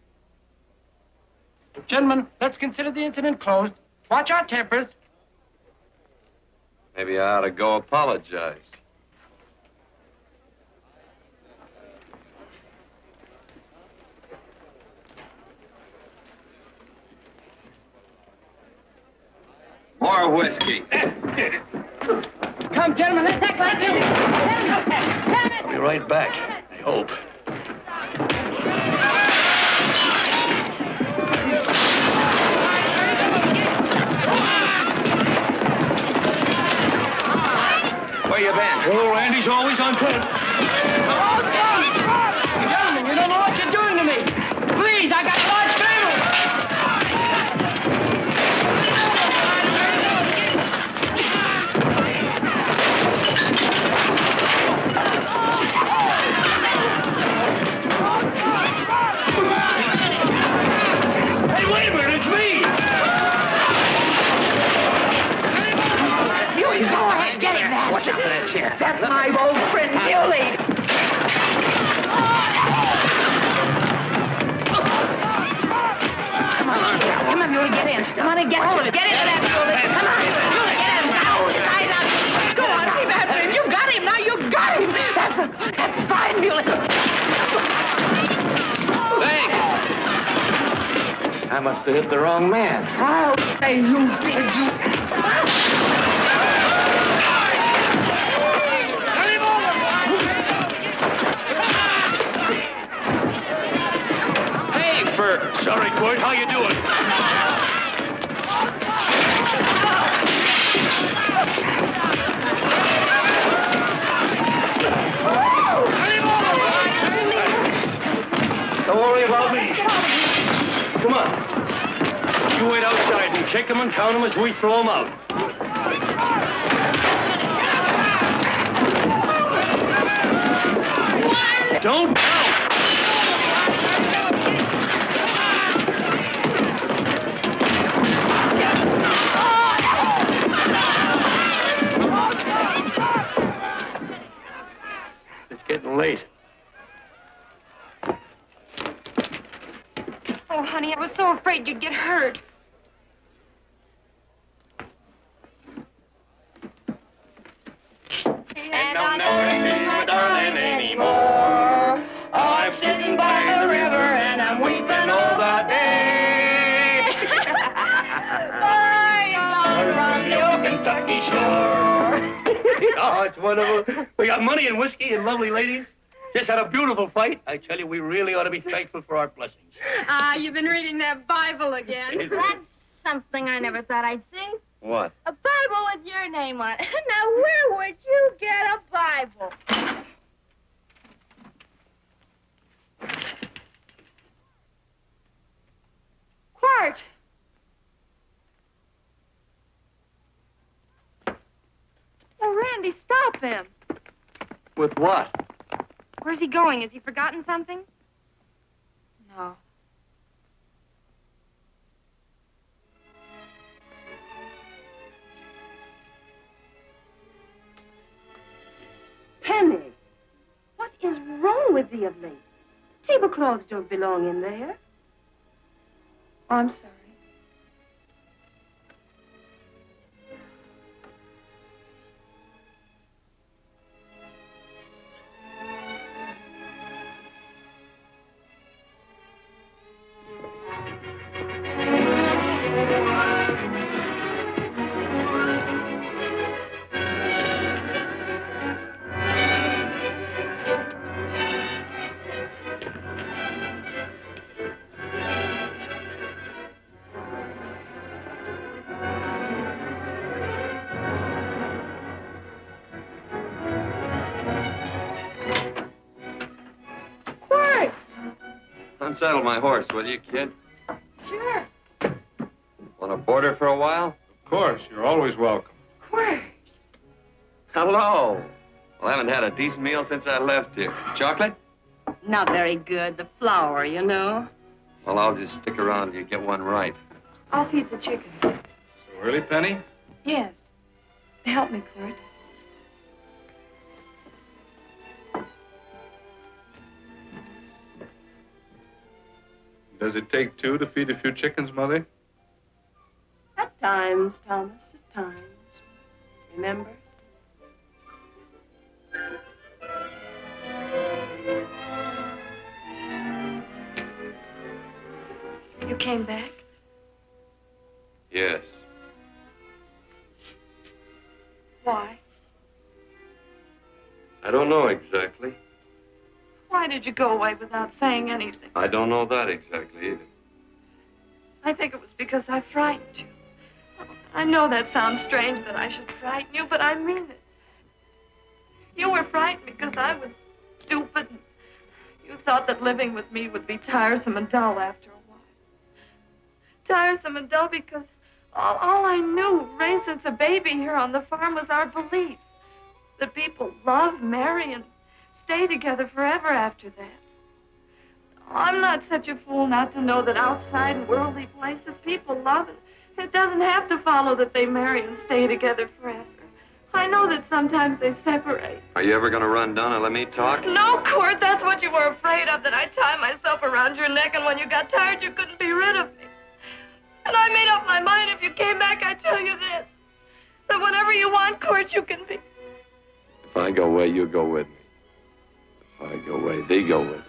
P: Gentlemen, let's consider the incident closed. Watch our tempers.
A: Maybe I ought to go apologize. More whiskey.
P: Come, gentlemen, let's act like this.
N: I'll be right back, I hope.
A: Where you been?
N: Oh, Randy's always on point.
P: Gentlemen, you don't know what you're doing to me. Please, I got a large family.
N: Hey, wait a minute, it's me!
C: Muley, go ahead, get him now.
N: Watch out for that chair.
C: That's my old friend, Muley. Come on, Muley, get in. Come on and get hold of it. Get into that, Muley. Come on, Muley, get in. Now, his eyes out. Go on, keep after him. You got him now. You got him. That's fine, Muley.
A: Thanks. I must have hit the wrong man.
C: Oh, hey, you did, you.
A: Hey, Bert.
N: Sorry, Court, how you doing? Don't worry about me. Come on. You wait outside and check them and count them as we throw them out. Don't count. It's getting late.
D: Oh, honey, I was so afraid you'd get hurt.
C: And I'll never see my darling anymore. I'm sitting by the river and I'm weeping all the day. Around the old Kentucky shore.
N: Oh, it's wonderful. We got money and whiskey and lovely ladies. Just had a beautiful fight. I tell you, we really ought to be thankful for our blessings.
G: Ah, you've been reading that Bible again.
H: That's something I never thought I'd see.
A: What?
H: A Bible with your name on it. Now, where would you get a Bible?
D: Quart! Oh, Randy, stop him.
A: With what?
D: Where's he going? Has he forgotten something? No.
G: Penny, what is wrong with thee of late? Tablecloths don't belong in there.
D: Oh, I'm sorry.
A: Unsaddle my horse, will you, kid?
D: Sure.
A: Want to board her for a while?
B: Of course, you're always welcome.
D: Where?
A: Hello. Well, I haven't had a decent meal since I left here. Chocolate?
G: Not very good. The flour, you know.
A: Well, I'll just stick around till you get one right.
D: I'll feed the chickens.
B: So early, Penny?
D: Yes. Help me, Court.
J: Does it take two to feed a few chickens, Mother?
G: At times, Thomas, at times. Remember?
D: You came back?
A: Yes.
D: Why?
A: I don't know exactly.
D: Why did you go away without saying anything?
A: I don't know that exactly either.
D: I think it was because I frightened you. I know that sounds strange that I should frighten you, but I mean it. You were frightened because I was stupid. You thought that living with me would be tiresome and dull after a while. Tiresome and dull because all I knew, raised since a baby here on the farm, was our belief that people love, marry, and stay together forever after that. I'm not such a fool not to know that outside in worldly places people love it. It doesn't have to follow that they marry and stay together forever. I know that sometimes they separate.
A: Are you ever going to run down and let me talk?
D: No, Court, that's what you were afraid of, that I'd tie myself around your neck, and when you got tired, you couldn't be rid of me. And I made up my mind if you came back, I'd tell you this, that whenever you want, Court, you can be.
A: If I go away, you go with me. If I go away, they go with me.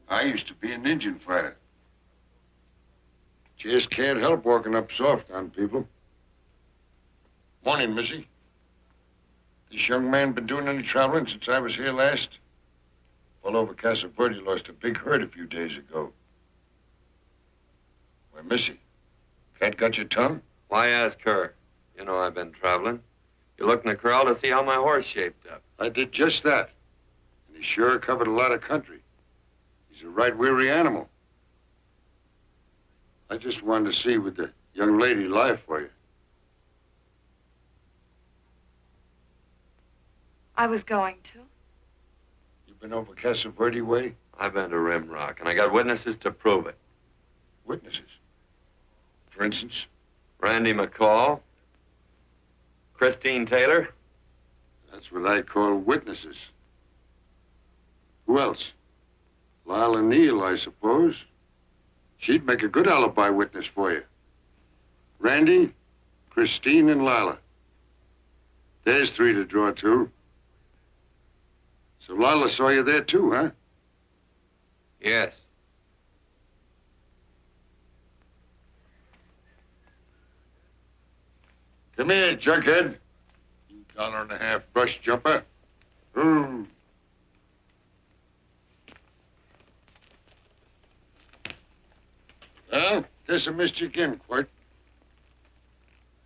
M: I used to be an Indian fighter. Just can't help walking up soft on people. Morning, Missy. This young man been doing any traveling since I was here last? All over Casa Verde lost a big herd a few days ago. Why, Missy, cat got your tongue?
A: Why ask her? You know I've been traveling. You looked in the corral to see how my horse shaped up.
M: I did just that. And he sure covered a lot of country. He's a right weary animal. I just wanted to see would the young lady lie for you.
D: I was going to.
M: You've been over Casa Verde way?
A: I've been to Rimrock, and I got witnesses to prove it.
M: Witnesses? For instance?
A: Randy McCall, Christine Taylor.
M: That's what I call witnesses. Who else? Lila Neal, I suppose. She'd make a good alibi witness for you. Randy, Christine, and Lila. There's three to draw to. So Lila saw you there too, huh?
A: Yes.
M: Come here, junkhead. You $1.50 brush jumper. Well, guess I missed you again, Quirt.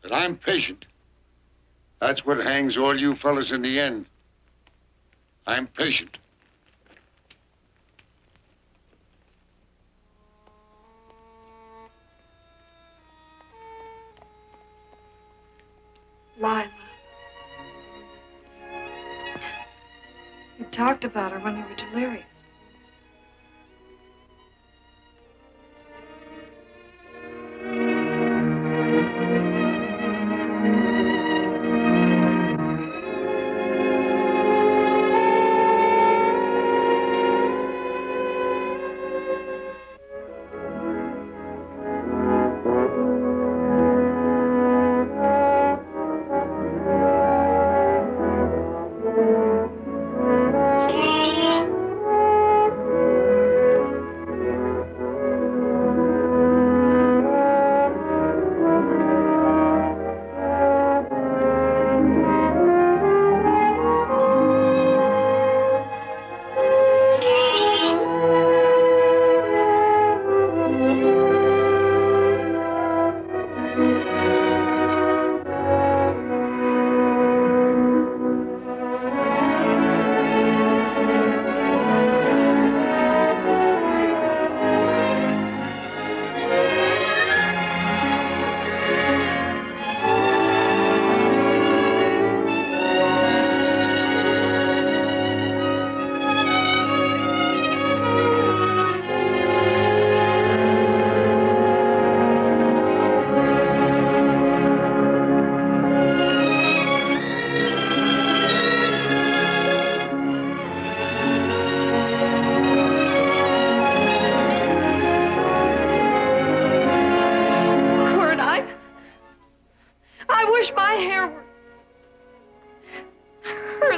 M: But I'm patient. That's what hangs all you fellas in the end. I'm patient.
D: Lila. You talked about her when you were delirious.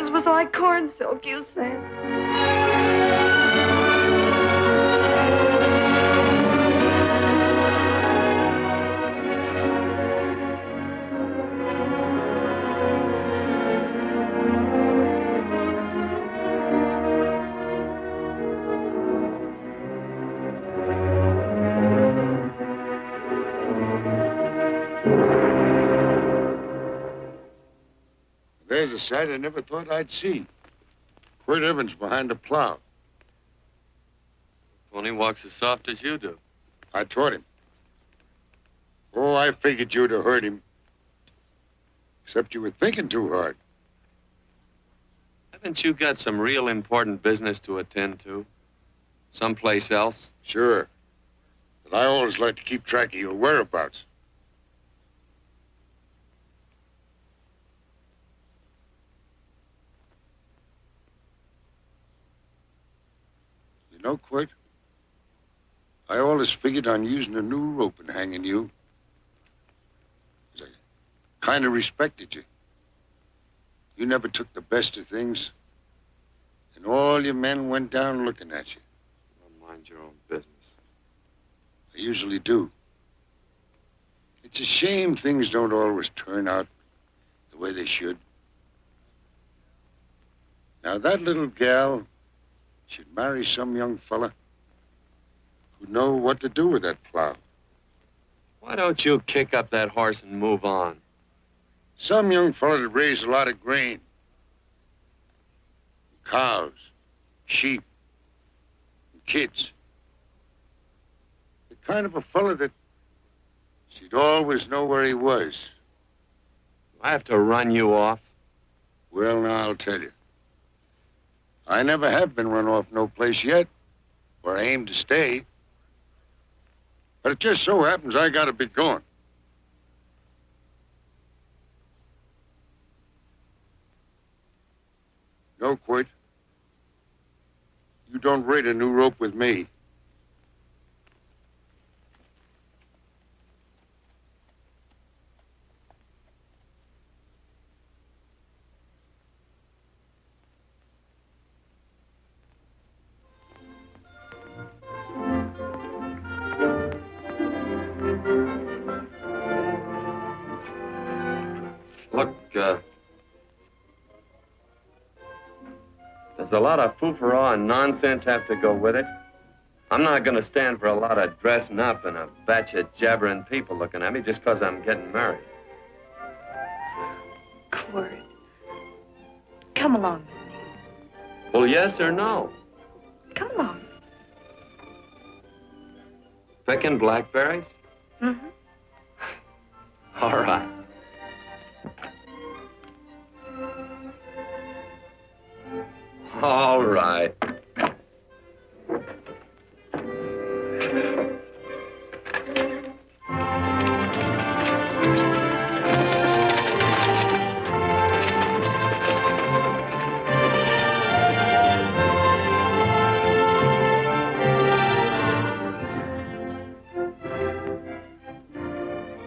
D: horses was like corn silk, you said.
M: There's a sight I never thought I'd see. Quirt Evans behind the plow.
A: Pony walks as soft as you do.
M: I taught him. Oh, I figured you'd have hurt him. Except you were thinking too hard.
A: Haven't you got some real important business to attend to? Someplace else?
M: Sure. But I always like to keep track of your whereabouts. You know, Quirt, I always figured on using a new rope and hanging you. I kind of respected you. You never took the best of things, and all your men went down looking at you.
A: Don't mind your own business.
M: I usually do. It's a shame things don't always turn out the way they should. Now, that little gal should marry some young fella who'd know what to do with that plow.
A: Why don't you kick up that horse and move on?
M: Some young fella that raised a lot of grain. Cows, sheep, and kids. The kind of a fella that she'd always know where he was.
A: I have to run you off?
M: Well, now, I'll tell you. I never have been run off no place yet, where I aim to stay. But it just so happens I gotta be going. No, Quirt. You don't raid a new rope with me.
A: Look, there's a lot of foo-for-all and nonsense have to go with it. I'm not going to stand for a lot of dressing up and a batch of jabbering people looking at me just because I'm getting married.
D: Quirt, come along with me.
A: Well, yes or no?
D: Come along.
A: Picking blackberries?
D: Mm-hmm.
A: All right. All right.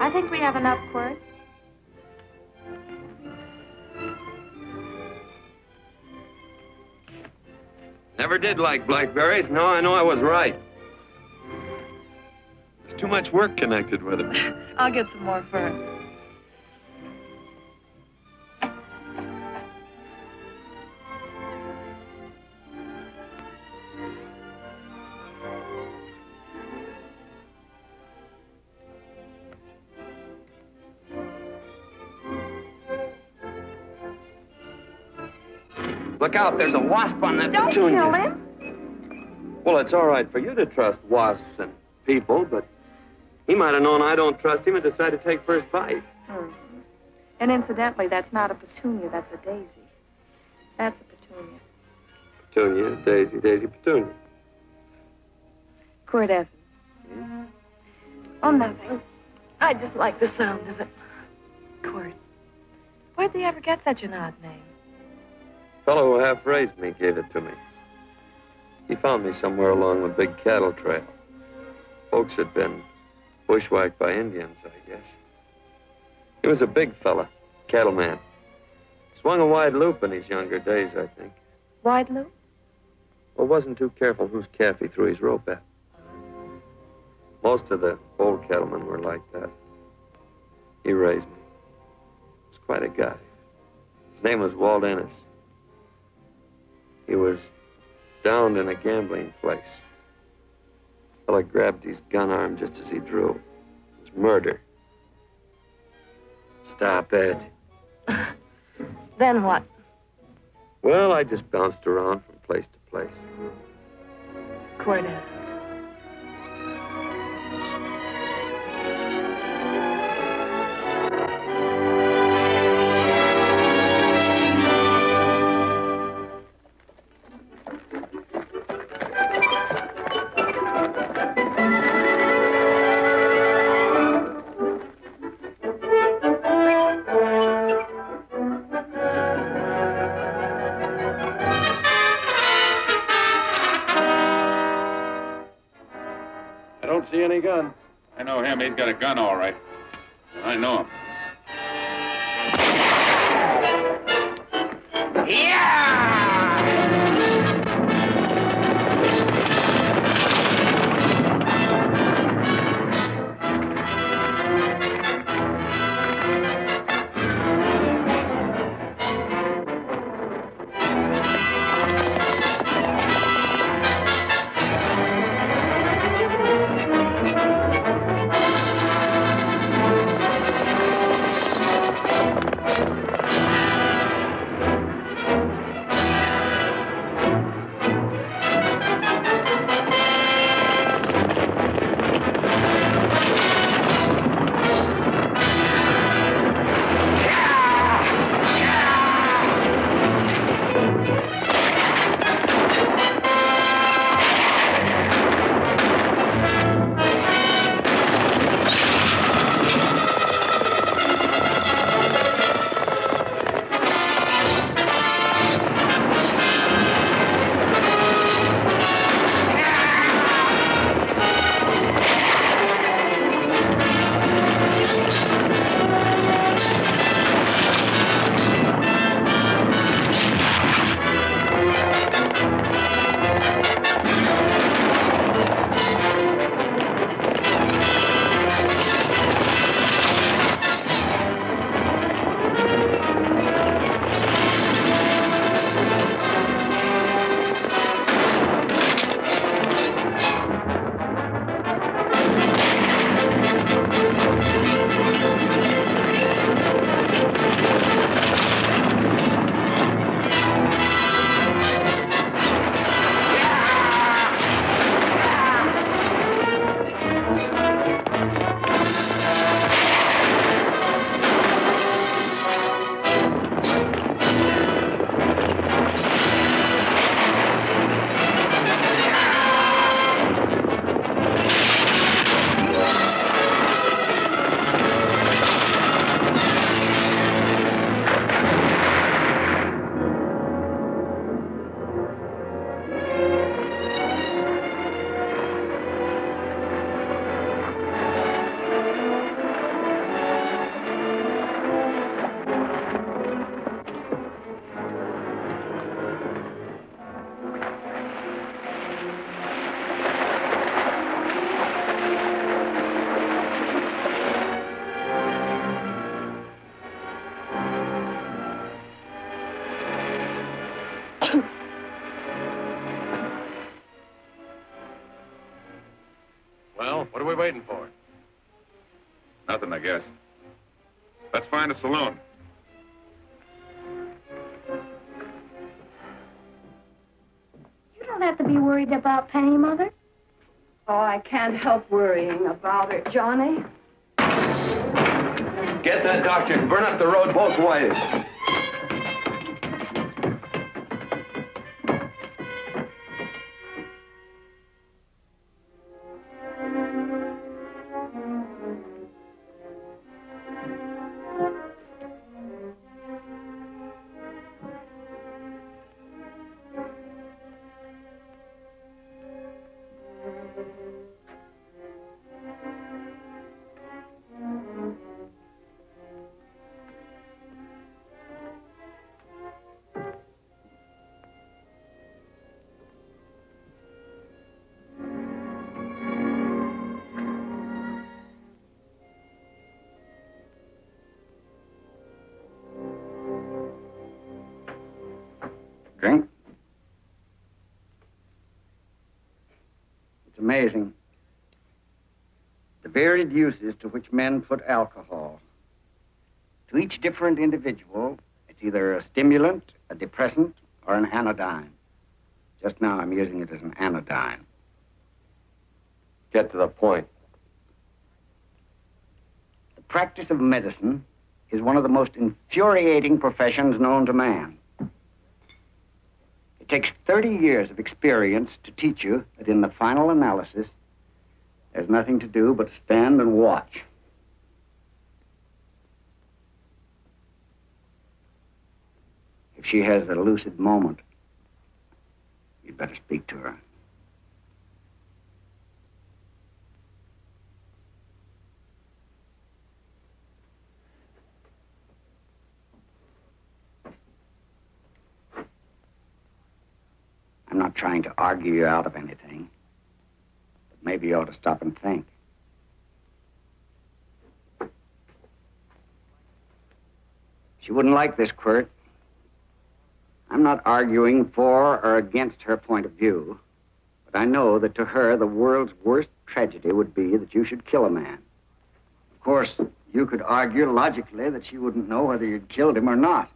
D: I think we have enough, Quirt.
A: Never did like blackberries. Now I know I was right. There's too much work connected with them.
D: I'll get some more fern.
A: Look out, there's a wasp on that
D: Don't
A: petunia.
D: kill him.
A: Well, it's all right for you to trust wasps and people, but he might have known I don't trust him and decided to take first bite.
D: Mm-hmm. And incidentally, that's not a petunia, that's a daisy. That's a petunia.
A: Petunia, daisy, daisy, petunia.
D: Quirt Evans. Oh, nothing. I just like the sound of it. Quirt. Where'd they ever get such an odd name?
A: Fellow who half-raised me gave it to me. He found me somewhere along the big cattle trail. Folks had been bushwhacked by Indians, I guess. He was a big fella, cattleman. Swung a wide loop in his younger days, I think.
D: Wide loop?
A: Well, wasn't too careful whose calf he threw his rope at. Most of the old cattlemen were like that. He raised me. He was quite a guy. His name was Walt Ennis. He was downed in a gambling place. The fella grabbed his gun arm just as he drew. It was murder. Stop it.
D: Then what?
A: Well, I just bounced around from place to place.
D: Cortez.
B: See any gun? I know him. He's got a gun, all right. I know him. Well, what are we waiting for? Nothing, I guess. Let's find a saloon.
H: You don't have to be worried about Penny, Mother.
G: Oh, I can't help worrying about her, Johnny.
A: Get that doctor and burn up the road both ways.
F: Drink? It's amazing. The varied uses to which men put alcohol. To each different individual, it's either a stimulant, a depressant, or an anodyne. Just now, I'm using it as an anodyne.
A: Get to the point.
F: The practice of medicine is one of the most infuriating professions known to man. It takes 30 years of experience to teach you that in the final analysis, there's nothing to do but stand and watch. If she has a lucid moment, you'd better speak to her. I'm not trying to argue you out of anything, but maybe you ought to stop and think. She wouldn't like this, Quirt. I'm not arguing for or against her point of view, but I know that to her, the world's worst tragedy would be that you should kill a man. Of course, you could argue logically that she wouldn't know whether you'd killed him or not.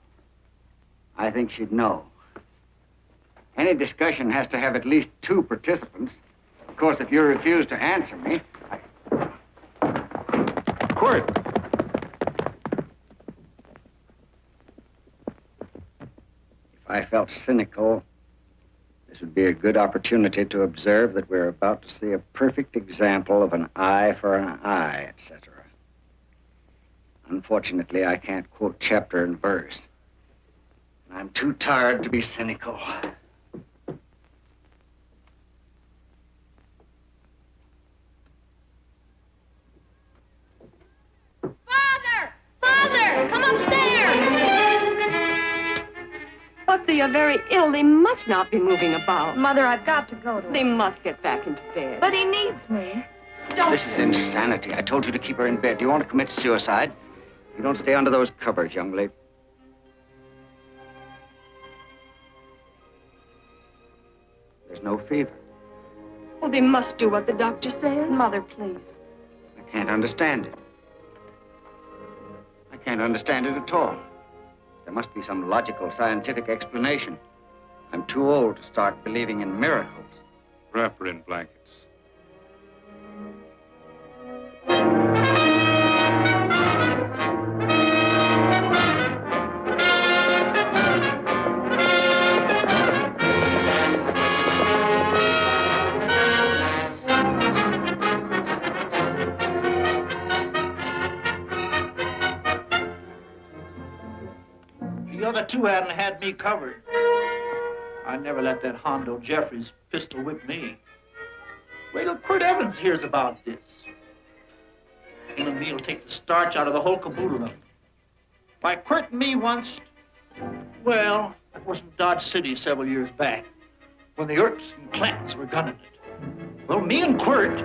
F: I think she'd know. Any discussion has to have at least two participants. Of course, if you refuse to answer me,
L: Quirt!
F: If I felt cynical, this would be a good opportunity to observe that we're about to see a perfect example of an eye for an eye, etc. Unfortunately, I can't quote chapter and verse. I'm too tired to be cynical.
G: Father, come upstairs! But they are very ill. They must not be moving about.
D: Mother, I've got to go to him.
G: They must get back into bed.
D: But he needs me. Don't.
F: This is insanity. I told you to keep her in bed. Do you want to commit suicide? You don't stay under those covers, young lady. There's no fever.
G: Well, they must do what the doctor says.
D: Mother, please.
F: I can't understand it. I can't understand it at all. There must be some logical, scientific explanation. I'm too old to start believing in miracles.
B: Wrap her in blankets.
C: The other two hadn't had me covered. I never let that Hondo Jeffries pistol whip me. Wait till Quirt Evans hears about this. Him and me'll take the starch out of the whole caboodle of them. Why, Quirt and me once, well, that was in Dodge City several years back, when the Earps and Clantons were gunning it. Well, me and Quirt...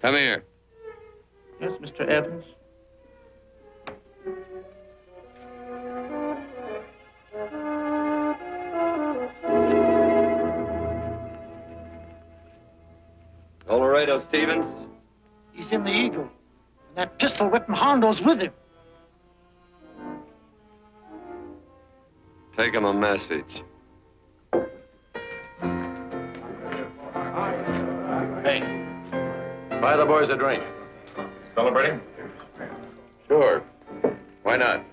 A: Come here.
C: Yes, Mr. Evans?
A: Laredo Stevens?
C: He's in the Eagle. And that pistol whipping Hondo's with him.
A: Take him a message.
N: Hey, buy the boys a drink.
B: Celebrating?
N: Sure. Why not?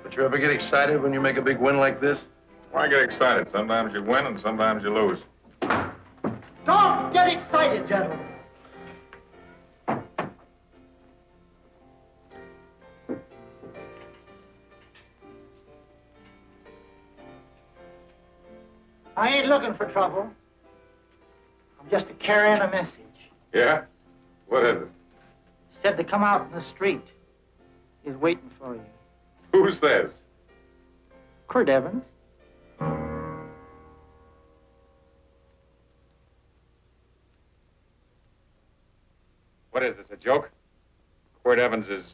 N: But you ever get excited when you make a big win like this?
B: Why get excited? Sometimes you win and sometimes you lose.
C: Don't get excited, gentlemen. I ain't looking for trouble. I'm just carrying a message.
B: Yeah? What is it?
C: Said to come out in the street. He's waiting for you.
B: Who says?
C: Quirt Evans.
B: What is this, a joke? Quirt Evans is...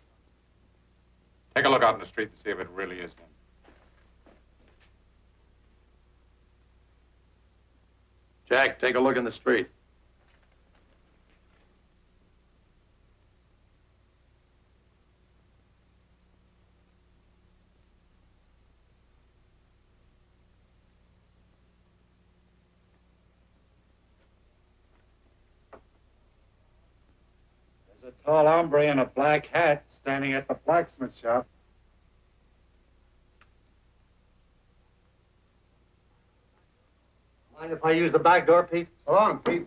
B: Take a look out in the street and see if it really is him.
N: Jack, take a look in the street.
K: There's a tall hombre in a black hat standing at the blacksmith shop.
C: Mind if I use the back door, Pete? So long, Pete.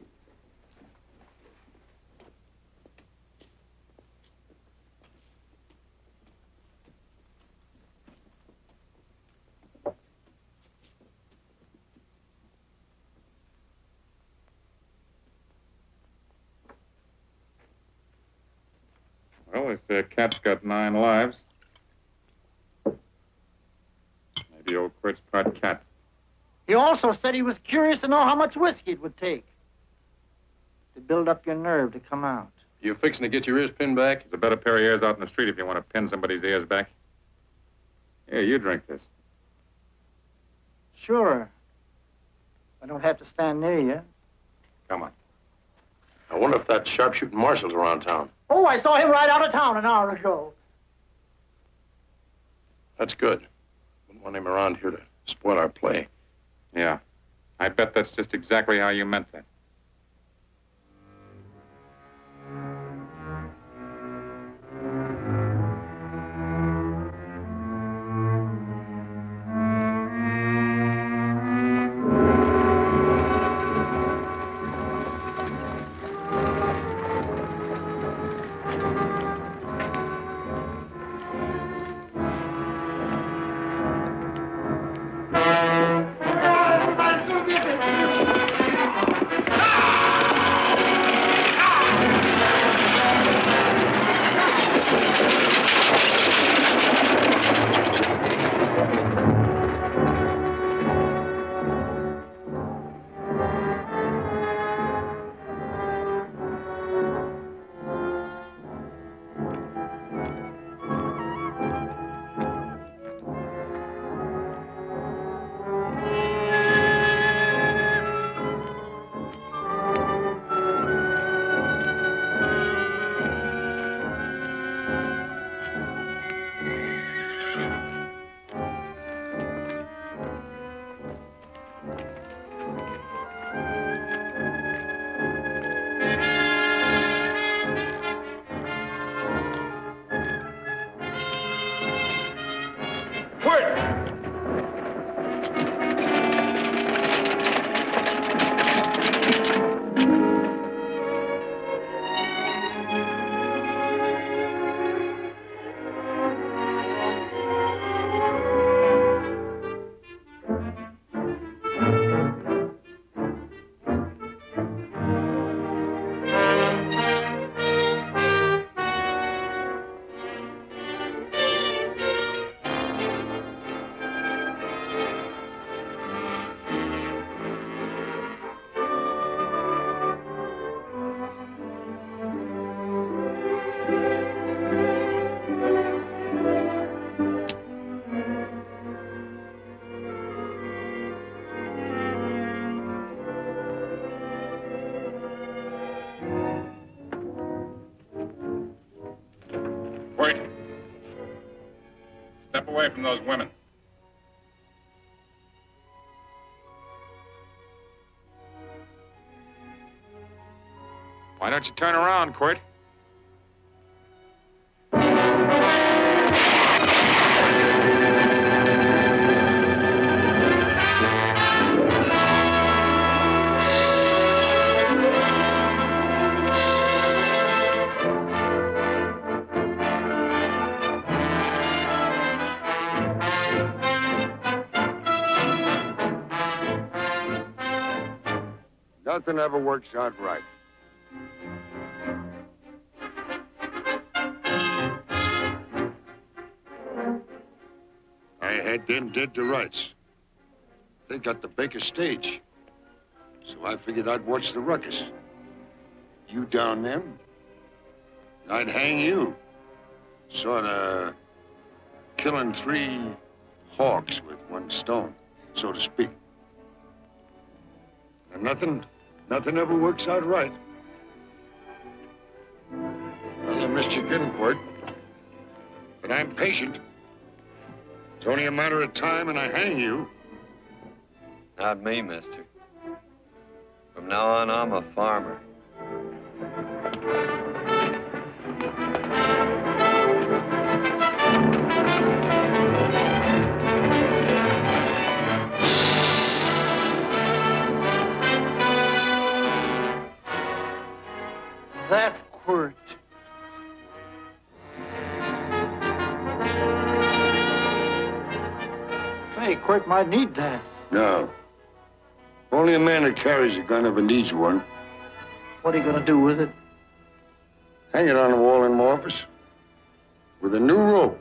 B: Well, this cat's got 9 lives. Maybe old Quirt's part cat.
C: He also said he was curious to know how much whiskey it would take to build up your nerve to come out.
N: You fixing to get your ears pinned back?
B: There's a better pair of ears out in the street if you want to pin somebody's ears back. Here, you drink this.
C: Sure. I don't have to stand near you.
B: Come on.
N: I wonder if that sharpshooting marshal's around town.
C: Oh, I saw him right out of town an hour ago.
N: That's good. Wouldn't want him around here to spoil our play.
B: Yeah. I bet that's just exactly how you meant that. Wait. Step away from those women. Why don't you turn around, Quirt?
M: Nothing ever works out right. I had them dead to rights. They got the Baker stage. So I figured I'd watch the ruckus. You down them, and I'd hang you. Sorta killing 3 hawks with 1 stone, so to speak. And nothing ever works out right. Well, I missed you getting for it. But I'm patient. It's only a matter of time and I hang you.
A: Not me, mister. From now on, I'm a farmer.
C: That quirt. Hey, Quirt might need that.
M: No. Only a man that carries a gun ever needs one.
C: What are you gonna do with it?
M: Hang it on the wall in my office with a new rope.